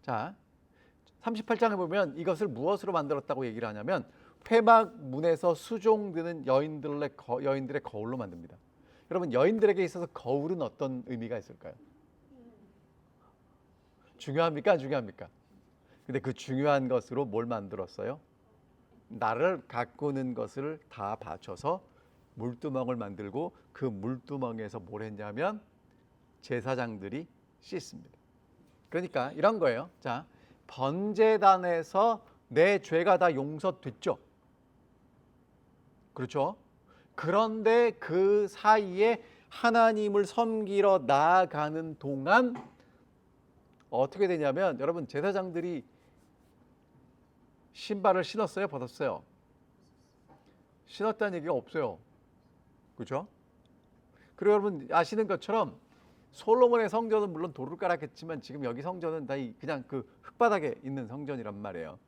Speaker 1: 자, 38장에 보면 이것을 무엇으로 만들었다고 얘기를 하냐면 회막 문에서 수종드는 여인들의 거울로 만듭니다. 여러분, 여인들에게 있어서 거울은 어떤 의미가 있을까요? 중요합니까? 안 중요합니까? 근데 그 중요한 것으로 뭘 만들었어요? 나를 가꾸는 것을 다 받쳐서 물두멍을 만들고 그 물두멍에서 뭘 했냐면 제사장들이 씻습니다. 그러니까 이런 거예요. 자, 번제단에서 내 죄가 다 용서됐죠. 그렇죠? 그런데 그 사이에 하나님을 섬기러 나아가는 동안 어떻게 되냐면 여러분, 제사장들이 신발을 신었어요? 벗었어요? 신었다는 얘기가 없어요. 그렇죠? 그리고 여러분 아시는 것처럼 솔로몬의 성전은 물론 돌을 깔았겠지만 지금 여기 성전은 다 그냥 그 흙바닥에 있는 성전이란 말이에요.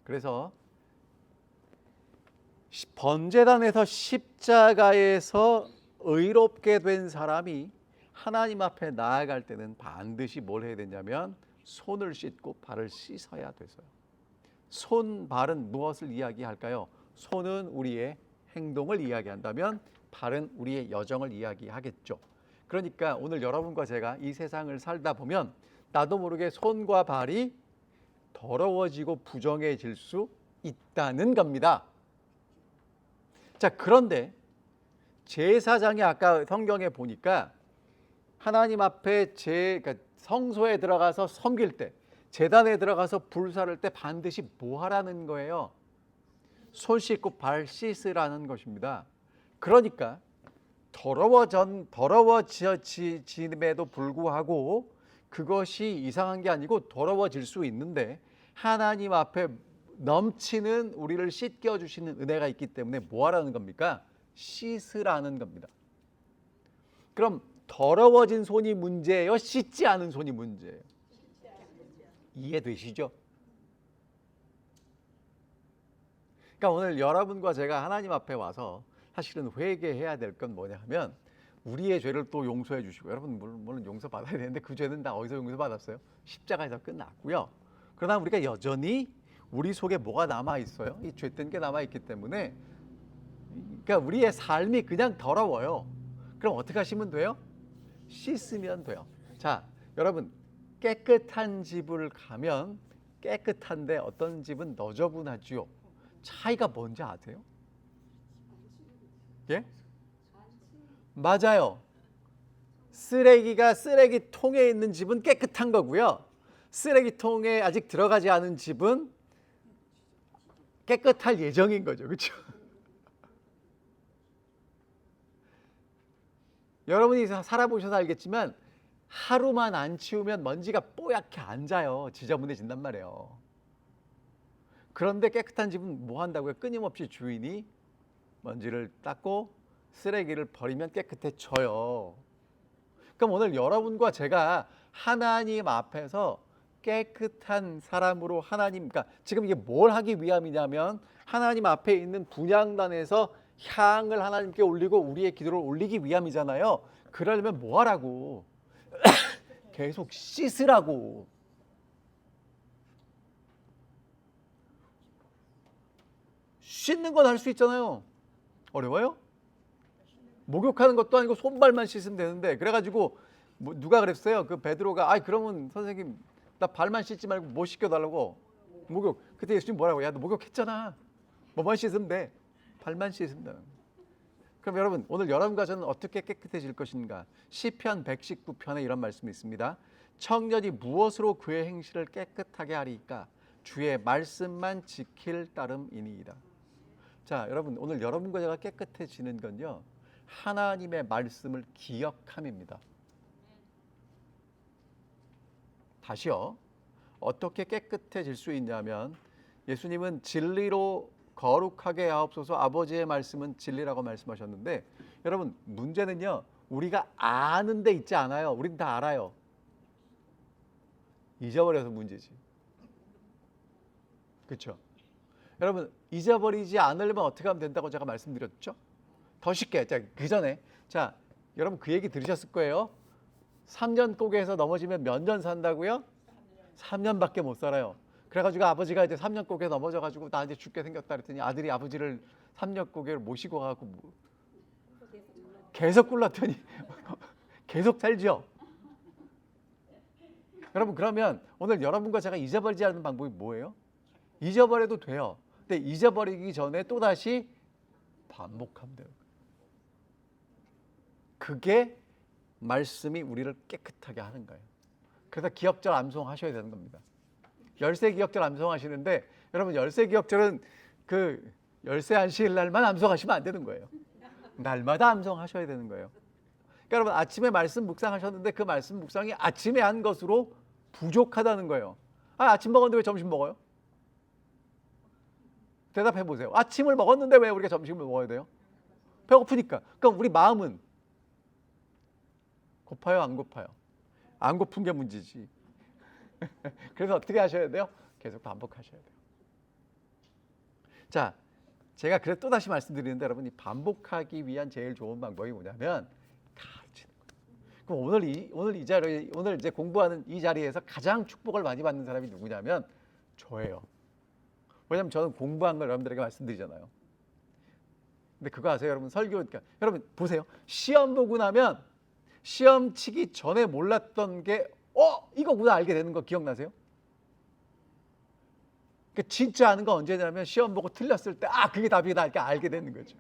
Speaker 1: 그래서 번제단에서 십자가에서 의롭게 된 사람이 하나님 앞에 나아갈 때는 반드시 뭘 해야 되냐면 손을 씻고 발을 씻어야 돼서요. 손, 발은 무엇을 이야기할까요? 손은 우리의 행동을 이야기한다면 발은 우리의 여정을 이야기하겠죠. 그러니까 오늘 여러분과 제가 이 세상을 살다 보면 나도 모르게 손과 발이 더러워지고 부정해질 수 있다는 겁니다. 자, 그런데 제사장이 아까 성경에 보니까 하나님 앞에 그러니까 성소에 들어가서 섬길 때, 제단에 들어가서 불 사를 때 반드시 뭐 하라는 거예요? 손 씻고 발 씻으라는 것입니다. 그러니까 더러워짐에도 불구하고 그것이 이상한 게 아니고 더러워질 수 있는데 하나님 앞에 넘치는 우리를 씻겨주시는 은혜가 있기 때문에 뭐 하라는 겁니까? 씻으라는 겁니다. 그럼 더러워진 손이 문제예요? 씻지 않은 손이 문제예요? 이해되시죠? 그러니까 오늘 여러분과 제가 하나님 앞에 와서 사실은 회개해야 될 건 뭐냐 하면 우리의 죄를 또 용서해 주시고, 여러분 물론 용서 받아야 되는데 그 죄는 다 어디서 용서 받았어요? 십자가에서 끝났고요. 그러나 우리가 여전히 우리 속에 뭐가 남아 있어요? 이 죄된 게 남아 있기 때문에, 그러니까 우리의 삶이 그냥 더러워요. 그럼 어떻게 하시면 돼요? 씻으면 돼요. 자, 여러분, 깨끗한 집을 가면 깨끗한데 어떤 집은 너저분하지요. 차이가 뭔지 아세요? 예? 맞아요. 쓰레기가 쓰레기통에 있는 집은 깨끗한 거고요. 쓰레기통에 아직 들어가지 않은 집은 깨끗할 예정인 거죠. 그렇죠? 여러분이 살아보셔서 알겠지만 하루만 안 치우면 먼지가 뽀얗게 앉아요. 지저분해진단 말이에요. 그런데 깨끗한 집은 뭐 한다고요? 끊임없이 주인이 먼지를 닦고 쓰레기를 버리면 깨끗해져요. 그럼 오늘 여러분과 제가 하나님 앞에서 깨끗한 사람으로 하나님, 그러니까 지금 이게 뭘 하기 위함이냐면 하나님 앞에 있는 분향단에서 향을 하나님께 올리고 우리의 기도를 올리기 위함이잖아요. 그러려면 뭐 하라고? 계속 씻으라고. 씻는 건 할 수 있잖아요. 어려워요? 목욕하는 것도 아니고 손발만 씻으면 되는데, 그래가지고 누가 그랬어요? 그 베드로가, 아이 그러면 선생님 나 발만 씻지 말고 뭐 씻겨달라고? 목욕. 그때 예수님 뭐라고? 야 너 목욕했잖아. 뭐만 씻으면 돼. 발만 씻으면 돼. 그럼 여러분, 오늘 여러분과 저는 어떻게 깨끗해질 것인가? 시편 119편에 이런 말씀이 있습니다. 청년이 무엇으로 그의 행실을 깨끗하게 하리까? 주의 말씀만 지킬 따름이니이다. 자, 여러분, 오늘 여러분과 제가 깨끗해지는 건요, 하나님의 말씀을 기억함입니다. 다시요. 어떻게 깨끗해질 수 있냐면, 예수님은 진리로 거룩하게 하옵소서, 아버지의 말씀은 진리라고 말씀하셨는데, 여러분 문제는요, 우리가 아는 데 있지 않아요. 우린 다 알아요. 잊어버려서 문제지. 그렇죠? 여러분 잊어버리지 않으려면 어떻게 하면 된다고 제가 말씀드렸죠? 더 쉽게. 자, 그 전에, 자, 여러분 그 얘기 들으셨을 거예요. 3년 고개에서 넘어지면 몇 년 산다고요? 3년밖에 못 살아요. 그래가지고 아버지가 이제 3년 고개 넘어져가지고 나 이제 죽게 생겼다 그랬더니 아들이 아버지를 3년 고개를 모시고 가고 계속 굴렀더니 계속 살죠. 여러분, 그러면 오늘 여러분과 제가 잊어버리지 않는 방법이 뭐예요? 잊어버려도 돼요. 근데 잊어버리기 전에 또다시 반복하면 돼요. 그게 말씀이 우리를 깨끗하게 하는 거예요. 그래서 기억절 암송하셔야 되는 겁니다. 열세 기억절 암송하시는데, 여러분 열세 기억절은 그 열세 안식일 날만 암송하시면 안 되는 거예요. 날마다 암송하셔야 되는 거예요. 그러니까 여러분 아침에 말씀 묵상하셨는데 그 말씀 묵상이 아침에 한 것으로 부족하다는 거예요. 아침 먹었는데 왜 점심 먹어요? 대답해 보세요. 아침을 먹었는데 왜 우리가 점심을 먹어야 돼요? 배고프니까. 그럼 우리 마음은 고파요, 안 고파요? 안 고픈 게 문제지. 그래서 어떻게 하셔야 돼요? 계속 반복하셔야 돼요. 자, 제가 그래서 또다시 말씀드리는데, 여러분이 반복하기 위한 제일 좋은 방법이 뭐냐면 가르치는 거예요. 그럼 오늘 이제 공부하는 이 자리에서 가장 축복을 많이 받는 사람이 누구냐면 저예요. 왜냐면 저는 공부한 걸 여러분들에게 말씀드리잖아요. 근데 그거 아세요, 여러분? 설교니까 여러분 보세요. 시험 보고 나면 시험 치기 전에 몰랐던 게 이거구나 알게 되는 거 기억나세요? 그러니까 진짜 아는 건 언제냐면 시험 보고 틀렸을 때 그게 답이다 이렇게 알게 되는 거죠.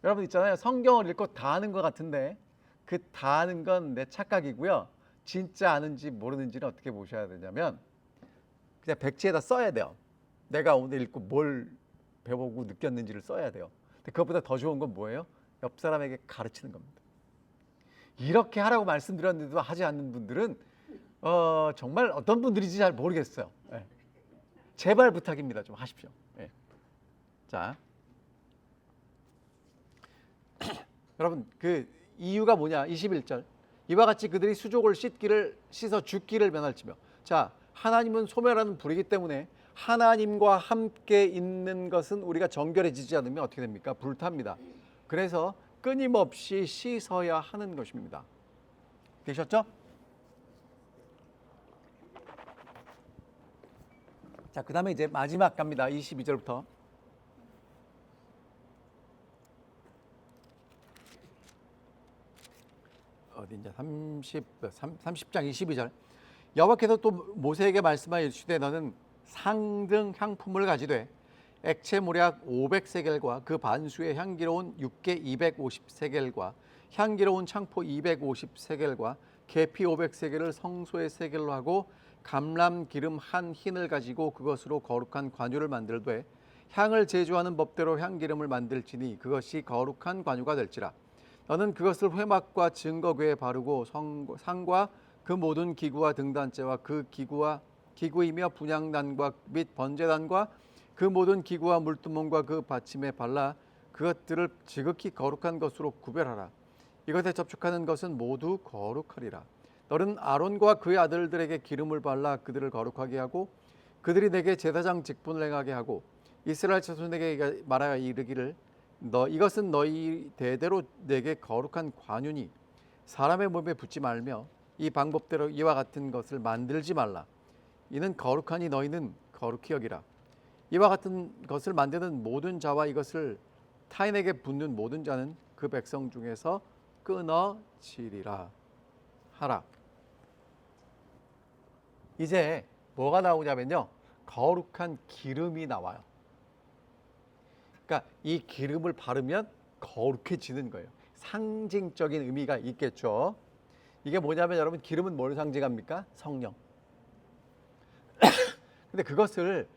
Speaker 1: 여러분 있잖아요. 성경을 읽고 다 아는 것 같은데 그 다 아는 건 내 착각이고요. 진짜 아는지 모르는지는 어떻게 보셔야 되냐면 그냥 백지에다 써야 돼요. 내가 오늘 읽고 뭘 배우고 느꼈는지를 써야 돼요. 근데 그것보다 더 좋은 건 뭐예요? 옆 사람에게 가르치는 겁니다. 이렇게 하라고 말씀드렸는데도 하지 않는 분들은 정말 어떤 분들인지 잘 모르겠어요. 네. 제발 부탁입니다. 좀 하십시오. 네. 자, 여러분 그 이유가 뭐냐? 21절. 이와 같이 그들이 수족을 씻어 죽기를 면할지며. 자, 하나님은 소멸하는 불이기 때문에 하나님과 함께 있는 것은 우리가 정결해지지 않으면 어떻게 됩니까? 불탑니다. 그래서 끊임없이 씻어야 하는 것입니다. 되셨죠? 자, 그 다음에 이제 마지막 갑니다. 22절부터. 어디냐? 30장 22절. 여호와께서 또 모세에게 말씀하여 이르시되 너는 상등 향품을 가지되 액체 모략 500세겔과 그 반수의 향기로운 육개 250세겔과 향기로운 창포 250세겔과 계피 500세겔을 성소의 세겔로 하고 감람 기름 한 흰을 가지고 그것으로 거룩한 관유를 만들되 향을 제조하는 법대로 향기름을 만들지니 그것이 거룩한 관유가 될지라. 너는 그것을 회막과 증거궤에 바르고 상과 그 모든 기구와 등단제와 그 기구이며 분향단과 및 번제단과 그 모든 기구와 물두멍과 그 받침에 발라 그것들을 지극히 거룩한 것으로 구별하라. 이것에 접촉하는 것은 모두 거룩하리라. 너는 아론과 그의 아들들에게 기름을 발라 그들을 거룩하게 하고 그들이 내게 제사장 직분을 행하게 하고 이스라엘 자손에게 말하여 이르기를 이것은 너희 대대로 내게 거룩한 관유니 사람의 몸에 붙지 말며 이 방법대로 이와 같은 것을 만들지 말라. 이는 거룩하니 너희는 거룩히 여기라. 이와 같은 것을 만드는 모든 자와 이것을 타인에게 붙는 모든 자는 그 백성 중에서 끊어지리라 하라. 이제 뭐가 나오냐면요, 거룩한 기름이 나와요. 그러니까 이 기름을 바르면 거룩해지는 거예요. 상징적인 의미가 있겠죠. 이게 뭐냐면 여러분, 기름은 뭘 상징합니까? 성령. 근데 그것을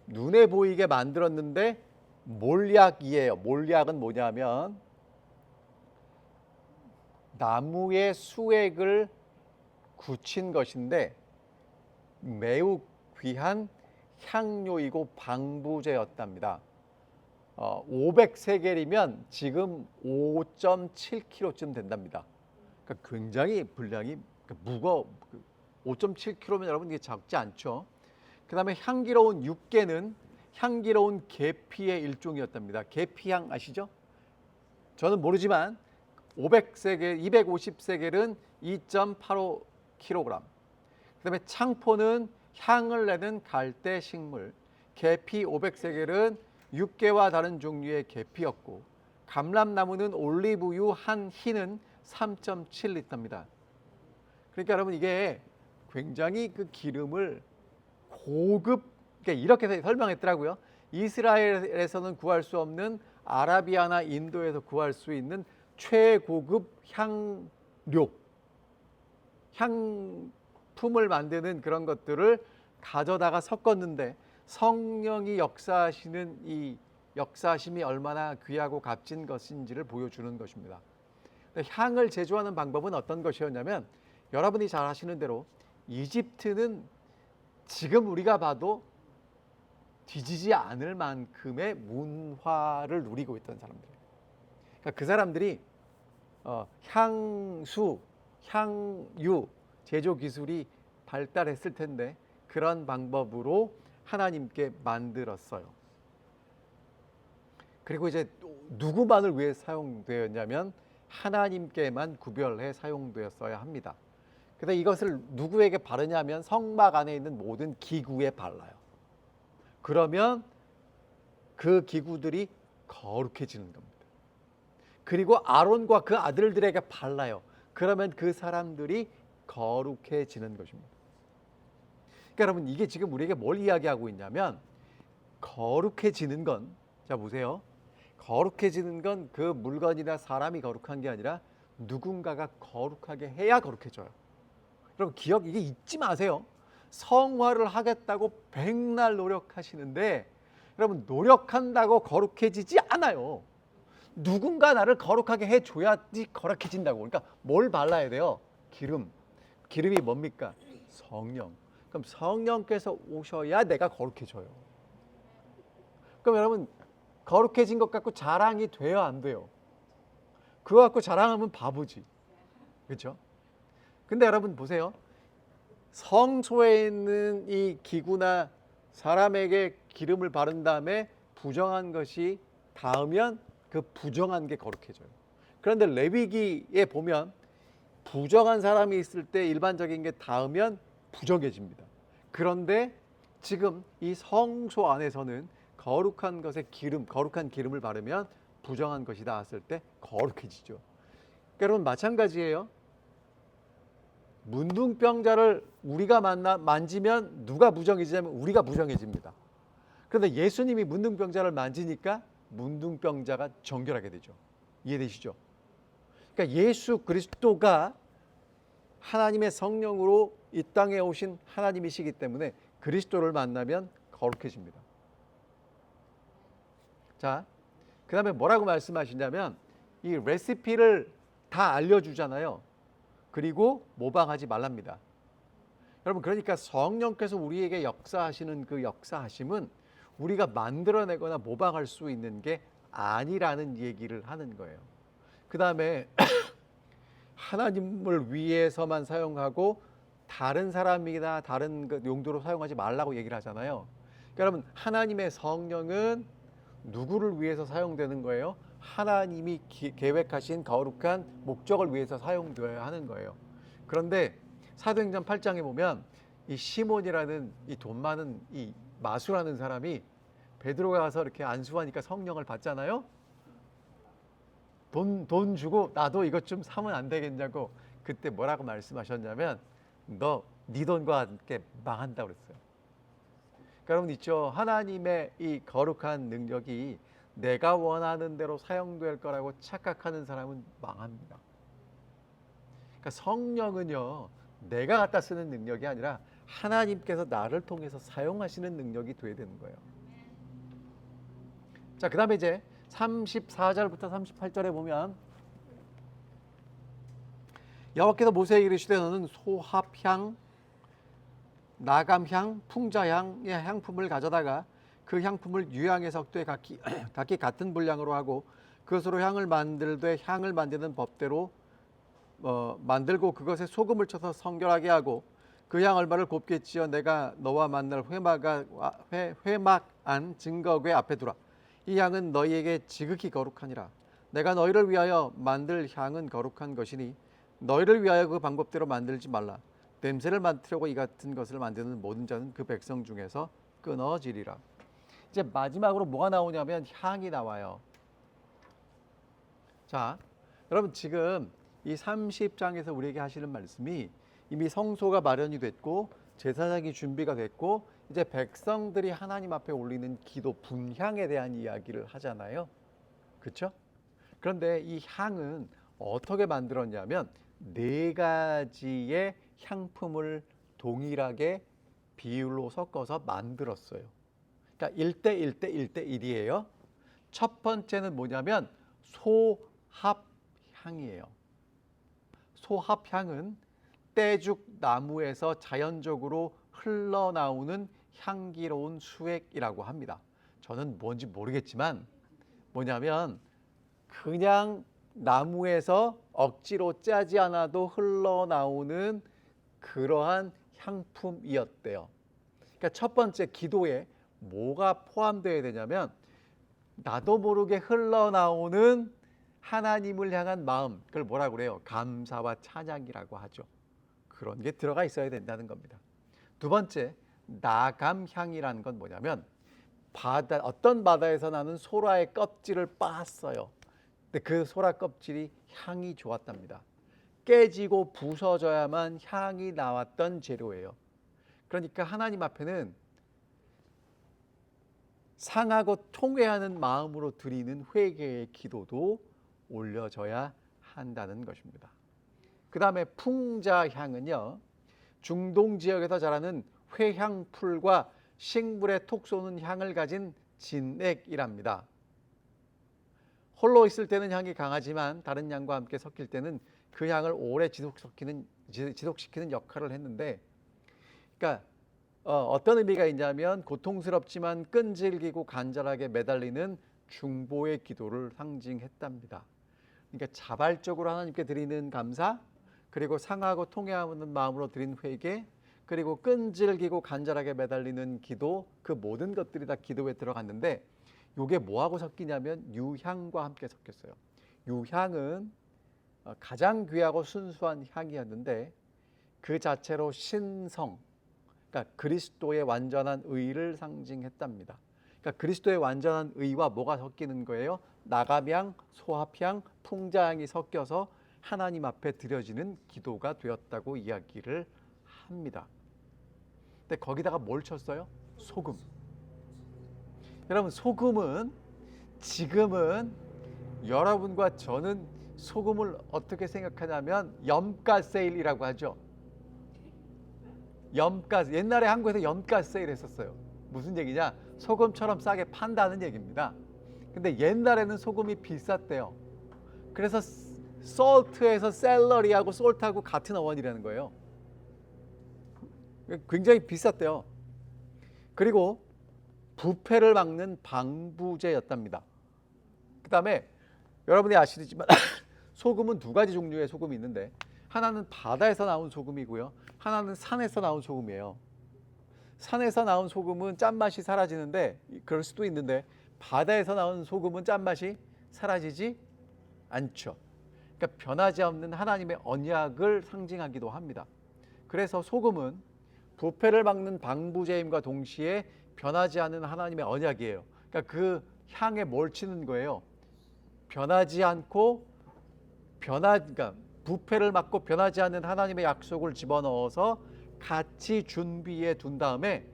Speaker 1: 눈에 보이게 만들었는데 몰약이에요. 몰약은 뭐냐면 나무의 수액을 굳힌 것인데 매우 귀한 향료이고 방부제였답니다. 500세겔이면 지금 5.7kg쯤 된답니다. 그러니까 굉장히 분량이 무거워. 5.7kg면 여러분 이게 적지 않죠. 그 다음에 향기로운 육개는 향기로운 계피의 일종이었답니다. 계피향 아시죠? 저는 모르지만 500세겔, 250세겔은 2.85kg. 그 다음에 창포는 향을 내는 갈대 식물, 계피 500세겔은 육개와 다른 종류의 계피였고 감람나무는 올리브유 한 흰은 3.7리터입니다. 그러니까 여러분 이게 굉장히 그 기름을 고급, 그러니까 이렇게 설명했더라고요. 이스라엘에서는 구할 수 없는 아라비아나 인도에서 구할 수 있는 최고급 향료, 향품을 만드는 그런 것들을 가져다가 섞었는데 성령이 역사하시는 이 역사심이 얼마나 귀하고 값진 것인지를 보여주는 것입니다. 향을 제조하는 방법은 어떤 것이었냐면 여러분이 잘 아시는 대로 이집트는 지금 우리가 봐도 뒤지지 않을 만큼의 문화를 누리고 있던 사람들이에요. 그러니까 그 사람들이 향수, 향유 제조 기술이 발달했을 텐데 그런 방법으로 하나님께 만들었어요. 그리고 이제 누구만을 위해 사용되었냐면 하나님께만 구별해 사용되었어야 합니다. 근데 이것을 누구에게 바르냐면 성막 안에 있는 모든 기구에 발라요. 그러면 그 기구들이 거룩해지는 겁니다. 그리고 아론과 그 아들들에게 발라요. 그러면 그 사람들이 거룩해지는 것입니다. 그러니까 여러분 이게 지금 우리에게 뭘 이야기하고 있냐면 거룩해지는 건, 자 보세요. 거룩해지는 건 그 물건이나 사람이 거룩한 게 아니라 누군가가 거룩하게 해야 거룩해져요. 여러분 기억 이게 잊지 마세요. 성화를 하겠다고 백날 노력하시는데 여러분 노력한다고 거룩해지지 않아요. 누군가 나를 거룩하게 해줘야지 거룩해진다고. 그러니까 뭘 발라야 돼요? 기름. 기름이 뭡니까? 성령. 그럼 성령께서 오셔야 내가 거룩해져요. 그럼 여러분 거룩해진 것 갖고 자랑이 돼요, 안 돼요? 그거 갖고 자랑하면 바보지. 그렇죠? 근데 여러분 보세요. 성소에 있는 이 기구나 사람에게 기름을 바른 다음에 부정한 것이 닿으면 그 부정한 게 거룩해져요. 그런데 레위기에 보면 부정한 사람이 있을 때 일반적인 게 닿으면 부정해집니다. 그런데 지금 이 성소 안에서는 거룩한 것에 거룩한 기름을 바르면 부정한 것이 닿았을 때 거룩해지죠. 그러니까 여러분 마찬가지예요. 문둥병자를 우리가 만지면 누가 무정해지냐면 우리가 무정해집니다. 그런데 예수님이 문둥병자를 만지니까 문둥병자가 정결하게 되죠. 이해되시죠? 그러니까 예수 그리스도가 하나님의 성령으로 이 땅에 오신 하나님이시기 때문에 그리스도를 만나면 거룩해집니다. 자, 그 다음에 뭐라고 말씀하시냐면 이 레시피를 다 알려주잖아요. 그리고 모방하지 말랍니다. 여러분, 그러니까 성령께서 우리에게 역사하시는 그 역사하심은 우리가 만들어내거나 모방할 수 있는 게 아니라는 얘기를 하는 거예요. 그 다음에 하나님을 위해서만 사용하고 다른 사람이나 다른 용도로 사용하지 말라고 얘기를 하잖아요. 그러니까 여러분, 하나님의 성령은 누구를 위해서 사용되는 거예요? 하나님이 계획하신 거룩한 목적을 위해서 사용되어야 하는 거예요. 그런데 사도행전 8장에 보면 이 시몬이라는 이 돈 많은 이 마수라는 사람이 베드로가 가서 이렇게 안수하니까 성령을 받잖아요. 돈 주고 나도 이것 좀 사면 안 되겠냐고 그때 뭐라고 말씀하셨냐면 너 네 돈과 함께 망한다고 그랬어요. 그러니까 여러분 있죠. 하나님의 이 거룩한 능력이 내가 원하는 대로 사용될 거라고 착각하는 사람은 망합니다. 그러니까 성령은요, 내가 갖다 쓰는 능력이 아니라 하나님께서 나를 통해서 사용하시는 능력이 돼야 되는 거예요. 자, 그 다음에 이제 34절부터 38절에 보면 여호와께서 모세에게 이르시되 너는 소합향, 나감향, 풍자향의 향품을 가져다가 그 향품을 유향의 석도에 각기 같은 분량으로 하고 그것으로 향을 만들되 향을 만드는 법대로 만들고 그것에 소금을 쳐서 성결하게 하고 그 향 얼마를 곱게 찌어 내가 너와 만날 회막안 증거궤 앞에 두라. 이 향은 너희에게 지극히 거룩하니라. 내가 너희를 위하여 만들 향은 거룩한 것이니 너희를 위하여 그 방법대로 만들지 말라. 냄새를 맡으려고 이 같은 것을 만드는 모든 자는 그 백성 중에서 끊어지리라. 이제 마지막으로 뭐가 나오냐면 향이 나와요. 자, 여러분 지금 이 30장에서 우리에게 하시는 말씀이 이미 성소가 마련이 됐고 제사장이 준비가 됐고 이제 백성들이 하나님 앞에 올리는 기도 분향에 대한 이야기를 하잖아요. 그렇죠? 그런데 이 향은 어떻게 만들었냐면 4가지의 향품을 동일하게 비율로 섞어서 만들었어요. 그러니까 1대1 대 1대1이에요. 첫 번째는 뭐냐면 소합향이에요. 소합향은 떼죽 나무에서 자연적으로 흘러나오는 향기로운 수액이라고 합니다. 저는 뭔지 모르겠지만 뭐냐면 그냥 나무에서 억지로 짜지 않아도 흘러나오는 그러한 향품이었대요. 그러니까 첫 번째 기도에 뭐가 포함되어야 되냐면 나도 모르게 흘러나오는 하나님을 향한 마음, 그걸 뭐라고 그래요? 감사와 찬양이라고 하죠. 그런 게 들어가 있어야 된다는 겁니다. 두 번째, 나감향이라는 건 뭐냐면 어떤 바다에서 나는 소라의 껍질을 빻았어요. 근데 그 소라 껍질이 향이 좋았답니다. 깨지고 부서져야만 향이 나왔던 재료예요. 그러니까 하나님 앞에는 상하고 통회하는 마음으로 드리는 회개의 기도도 올려져야 한다는 것입니다. 그 다음에 풍자향은요, 중동 지역에서 자라는 회향풀과 식물에 톡 쏘는 향을 가진 진액이랍니다. 홀로 있을 때는 향이 강하지만 다른 향과 함께 섞일 때는 그 향을 오래 지속시키는 역할을 했는데, 그러니까 어떤 의미가 있냐면 고통스럽지만 끈질기고 간절하게 매달리는 중보의 기도를 상징했답니다. 그러니까 자발적으로 하나님께 드리는 감사, 그리고 상하고 통회하는 마음으로 드린 회개, 그리고 끈질기고 간절하게 매달리는 기도, 그 모든 것들이 다 기도에 들어갔는데 이게 뭐하고 섞이냐면 유향과 함께 섞였어요. 유향은 가장 귀하고 순수한 향이었는데 그 자체로 신성, 그러니까 그리스도의 완전한 의를 상징했답니다. 그러니까 그리스도의 완전한 의와 뭐가 섞이는 거예요? 나감향, 소합향, 풍자향이 섞여서 하나님 앞에 드려지는 기도가 되었다고 이야기를 합니다. 근데 거기다가 뭘 쳤어요? 소금. 여러분, 소금은 지금은 여러분과 저는 소금을 어떻게 생각하냐면 염가 세일이라고 하죠. 염가, 옛날에 한국에서 염가 세일 했었어요. 무슨 얘기냐? 소금처럼 싸게 판다는 얘기입니다. 근데 옛날에는 소금이 비쌌대요. 그래서 솔트에서 샐러리하고 솔트하고 같은 어원이라는 거예요. 굉장히 비쌌대요. 그리고 부패를 막는 방부제였답니다. 그 다음에 여러분이 아시지만 소금은 두 가지 종류의 소금이 있는데 하나는 바다에서 나온 소금이고요. 하나는 산에서 나온 소금이에요. 산에서 나온 소금은 짠맛이 사라지는데 그럴 수도 있는데 바다에서 나온 소금은 짠맛이 사라지지 않죠. 그러니까 변하지 않는 하나님의 언약을 상징하기도 합니다. 그래서 소금은 부패를 막는 방부제임과 동시에 변하지 않는 하나님의 언약이에요. 그러니까 그 향에 뭘 치는 거예요? 변하지 않고 그러니까 부패를 막고 변하지 않는 하나님의 약속을 집어넣어서 같이 준비해 둔 다음에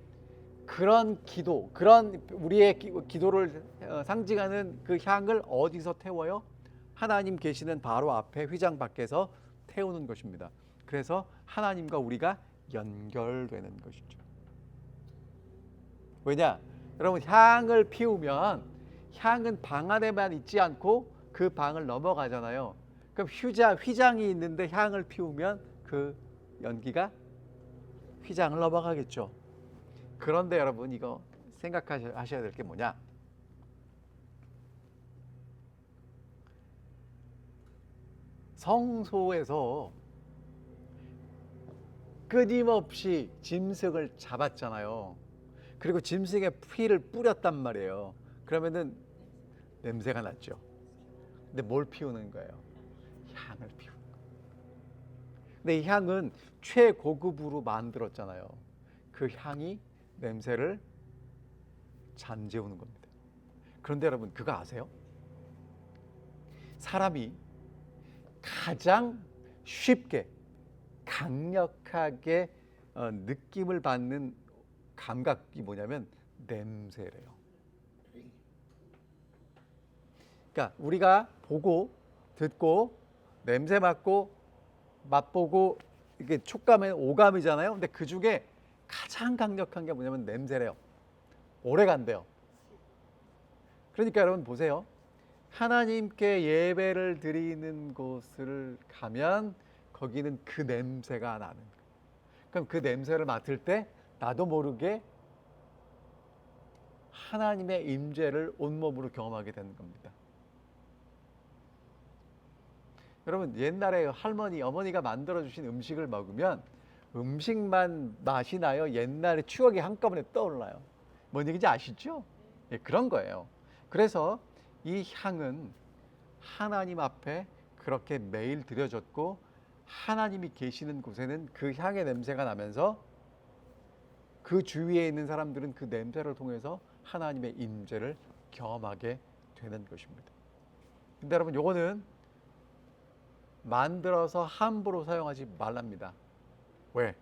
Speaker 1: 그런 기도, 그런 우리의 기도를 상징하는 그 향을 어디서 태워요? 하나님 계시는 바로 앞에 휘장 밖에서 태우는 것입니다. 그래서 하나님과 우리가 연결되는 것이죠. 왜냐? 여러분, 향을 피우면 향은 방 안에만 있지 않고 그 방을 넘어가잖아요. 그럼 휘장이 있는데 향을 피우면 그 연기가 휘장을 넘어가겠죠. 그런데 여러분, 이거 생각하셔야 될 게 뭐냐? 성소에서 끊임없이 짐승을 잡았잖아요. 그리고 짐승의 피를 뿌렸단 말이에요. 그러면은 냄새가 났죠. 근데 뭘 피우는 거예요? 향을 피우는 거예요. 근데 이 향은 최고급으로 만들었잖아요. 그 향이 냄새를 잠재우는 겁니다. 그런데 여러분, 그거 아세요? 사람이 가장 쉽게 강력하게 느낌을 받는 감각이 뭐냐면 냄새래요. 그러니까 우리가 보고 듣고 냄새 맡고 맛보고 이게 촉감의 오감이잖아요. 근데 그 중에 가장 강력한 게 뭐냐면 냄새래요. 오래 간대요. 그러니까 여러분 보세요. 하나님께 예배를 드리는 곳을 가면 거기는 그 냄새가 나는 거예요. 그럼 그 냄새를 맡을 때 나도 모르게 하나님의 임재를 온몸으로 경험하게 되는 겁니다. 여러분, 옛날에 할머니, 어머니가 만들어주신 음식을 먹으면 음식만 맛이 나요? 옛날의 추억이 한꺼번에 떠올라요? 뭔 얘기인지 아시죠? 예, 그런 거예요. 그래서 이 향은 하나님 앞에 그렇게 매일 드려졌고 하나님이 계시는 곳에는 그 향의 냄새가 나면서 그 주위에 있는 사람들은 그 냄새를 통해서 하나님의 임재를 경험하게 되는 것입니다. 근데 여러분, 요거는 만들어서 함부로 사용하지 말랍니다. 왜?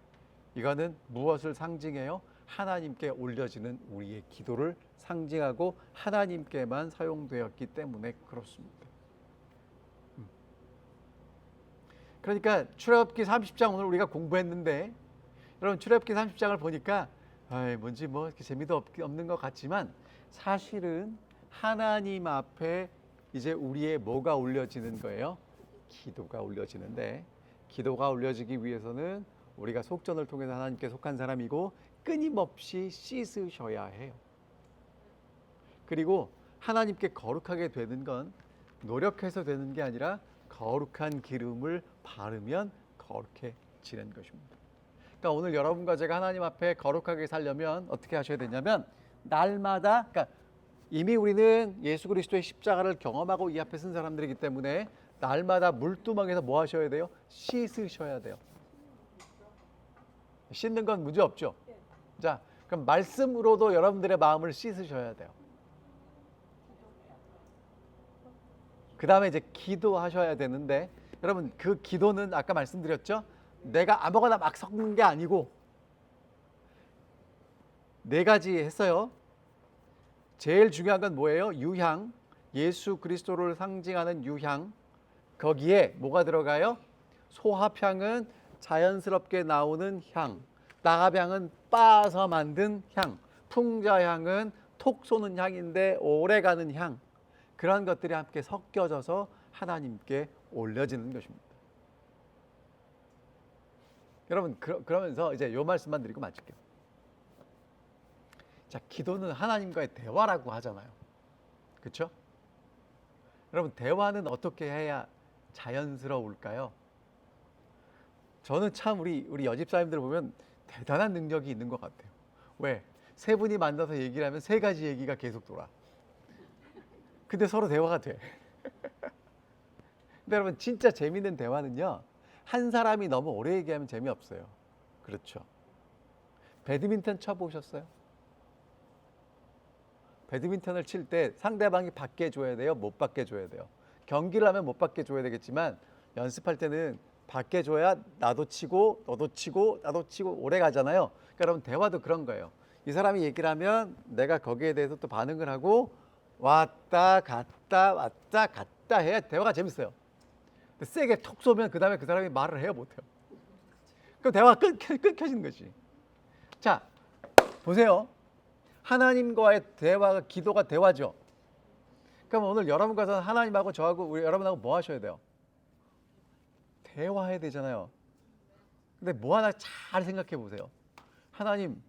Speaker 1: 이거는 무엇을 상징해요? 하나님께 올려지는 우리의 기도를 상징하고 하나님께만 사용되었기 때문에 그렇습니다. 그러니까 출애굽기 30장 오늘 우리가 공부했는데 여러분, 출애굽기 30장을 보니까 뭔지 뭐 이렇게 재미도 없는 것 같지만 사실은 하나님 앞에 이제 우리의 뭐가 올려지는 거예요? 기도가 올려지는데, 기도가 올려지기 위해서는 우리가 속전을 통해서 하나님께 속한 사람이고 끊임없이 씻으셔야 해요. 그리고 하나님께 거룩하게 되는 건 노력해서 되는 게 아니라 거룩한 기름을 바르면 거룩해지는 것입니다. 그러니까 오늘 여러분과 제가 하나님 앞에 거룩하게 살려면 어떻게 하셔야 되냐면 날마다, 그러니까 이미 우리는 예수 그리스도의 십자가를 경험하고 이 앞에 쓴 사람들이기 때문에 날마다 물두멍에서 뭐 하셔야 돼요? 씻으셔야 돼요. 씻는 건 문제 없죠. 자, 그럼 말씀으로도 여러분들의 마음을 씻으셔야 돼요. 그 다음에 이제 기도하셔야 되는데, 여러분 그 기도는 아까 말씀드렸죠? 내가 아무거나 막 섞는 게 아니고 네 가지 했어요. 제일 중요한 건 뭐예요? 유향, 예수 그리스도를 상징하는 유향. 거기에 뭐가 들어가요? 소합향은 자연스럽게 나오는 향, 나갑향은 빻아서 만든 향, 풍자향은 톡 쏘는 향인데 오래가는 향. 그런 것들이 함께 섞여져서 하나님께 올려지는 것입니다. 여러분 그러면서 이제 요 말씀만 드리고 마칠게요. 자, 기도는 하나님과의 대화라고 하잖아요. 그렇죠? 여러분 대화는 어떻게 해야 자연스러울까요? 저는 참 우리 여집사님들 보면 대단한 능력이 있는 것 같아요. 왜? 세 분이 만나서 얘기를 하면 세 가지 얘기가 계속 돌아. 근데 서로 대화가 돼. 근데 여러분 진짜 재밌는 대화는요, 한 사람이 너무 오래 얘기하면 재미없어요. 그렇죠? 배드민턴 쳐보셨어요? 배드민턴을 칠 때 상대방이 받게 줘야 돼요? 못 받게 줘야 돼요? 경기를 하면 못 받게 줘야 되겠지만 연습할 때는 받게 줘야 나도 치고 너도 치고 나도 치고 오래 가잖아요. 그러니까 여러분 대화도 그런 거예요. 이 사람이 얘기를 하면 내가 거기에 대해서 또 반응을 하고 왔다 갔다 해야 대화가 재밌어요. 근데 세게 톡 쏘면 그 다음에 그 사람이 말을 해요? 못해요? 그럼 대화가 끊겨지는 거지. 자, 보세요. 하나님과의 대화가, 기도가 대화죠. 그럼 오늘 여러분과서 하나님하고 저하고 우리 여러분하고 뭐 하셔야 돼요? 대화해야 되잖아요. 근데 뭐 하나 잘 생각해 보세요. 하나님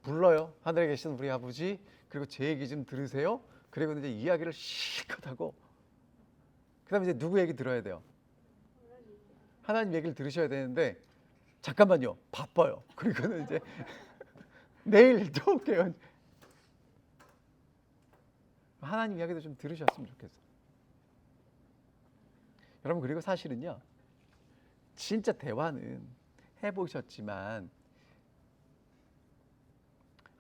Speaker 1: 불러요. 하늘에 계신 우리 아버지, 그리고 제 얘기 좀 들으세요. 그리고 이제 이야기를 실컷 하고, 그 다음에 이제 누구 얘기 들어야 돼요? 하나님 얘기를 들으셔야 되는데, 잠깐만요, 바빠요. 그리고는 이제 내일 또 올게요. 하나님 이야기도 좀 들으셨으면 좋겠어요. 여러분, 그리고 사실은요, 진짜 대화는 해보셨지만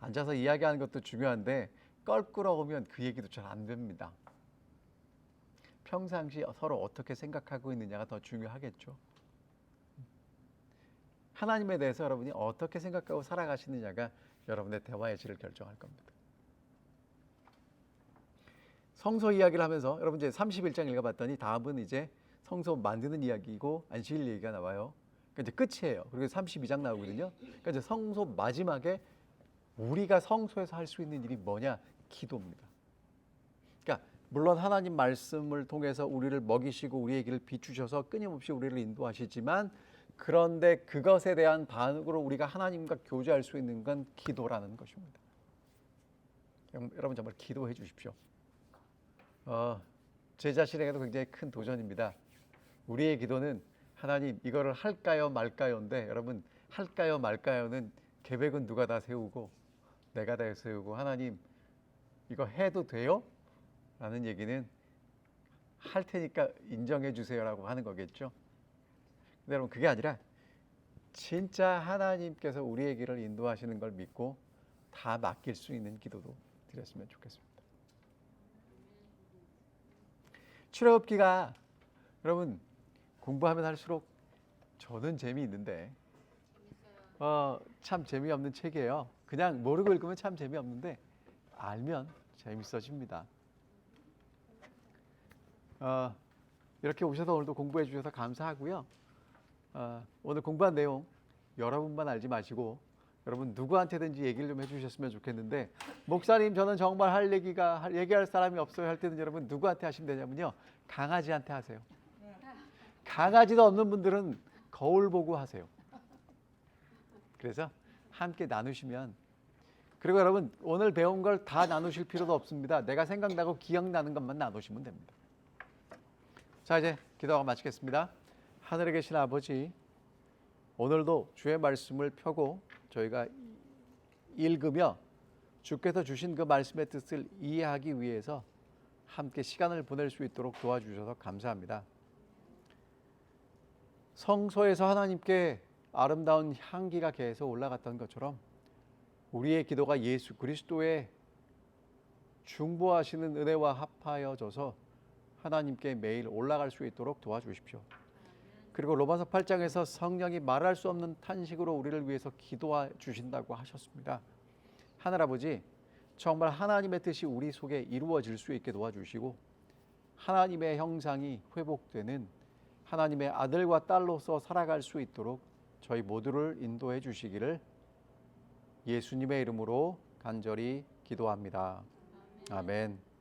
Speaker 1: 앉아서 이야기하는 것도 중요한데 껄끄러우면 그 얘기도 잘 안 됩니다. 평상시 서로 어떻게 생각하고 있느냐가 더 중요하겠죠. 하나님에 대해서 여러분이 어떻게 생각하고 살아가시느냐가 여러분의 대화의 질을 결정할 겁니다. 성소 이야기를 하면서 여러분 이제 31장 읽어봤더니 다음은 이제 성소 만드는 이야기고 안식일 얘기가 나와요. 그러니까 이제 끝이에요. 그리고 32장 나오거든요. 그러니까 이제 성소 마지막에 우리가 성소에서 할 수 있는 일이 뭐냐? 기도입니다. 그러니까 물론 하나님 말씀을 통해서 우리를 먹이시고 우리의 길을 비추셔서 끊임없이 우리를 인도하시지만, 그런데 그것에 대한 반응으로 우리가 하나님과 교제할 수 있는 건 기도라는 것입니다. 여러분 정말 기도해 주십시오. 제 자신에게도 굉장히 큰 도전입니다. 우리의 기도는 하나님 이거를 할까요 말까요인데, 여러분 할까요 말까요는 계획은 누가 다 세우고 내가 다 세우고, 하나님 이거 해도 돼요? 라는 얘기는 할 테니까 인정해 주세요라고 하는 거겠죠. 근데 여러분 그게 아니라 진짜 하나님께서 우리의 길을 인도하시는 걸 믿고 다 맡길 수 있는 기도도 드렸으면 좋겠습니다. 출애굽기가 여러분 공부하면 할수록 저는 재미있는데 참 재미없는 책이에요. 그냥 모르고 읽으면 참 재미없는데 알면 재밌어집니다. 이렇게 오셔서 오늘도 공부해 주셔서 감사하고요. 오늘 공부한 내용 여러분만 알지 마시고 여러분 누구한테든지 얘기를 좀 해주셨으면 좋겠는데, 목사님 저는 정말 얘기할 사람이 없어요 할 때는 여러분 누구한테 하시면 되냐면요, 강아지한테 하세요. 강아지도 없는 분들은 거울 보고 하세요. 그래서 함께 나누시면, 그리고 여러분 오늘 배운 걸 다 나누실 필요도 없습니다. 내가 생각나고 기억나는 것만 나누시면 됩니다. 자, 이제 기도하고 마치겠습니다. 하늘에 계신 아버지, 오늘도 주의 말씀을 펴고 저희가 읽으며 주께서 주신 그 말씀의 뜻을 이해하기 위해서 함께 시간을 보낼 수 있도록 도와주셔서 감사합니다. 성소에서 하나님께 아름다운 향기가 계속 올라갔던 것처럼 우리의 기도가 예수 그리스도의 중보하시는 은혜와 합하여져서 하나님께 매일 올라갈 수 있도록 도와주십시오. 그리고 로마서 8장에서 성령이 말할 수 없는 탄식으로 우리를 위해서 기도해 주신다고 하셨습니다. 하늘아버지, 정말 하나님의 뜻이 우리 속에 이루어질 수 있게 도와주시고 하나님의 형상이 회복되는 하나님의 아들과 딸로서 살아갈 수 있도록 저희 모두를 인도해 주시기를 예수님의 이름으로 간절히 기도합니다. 아멘.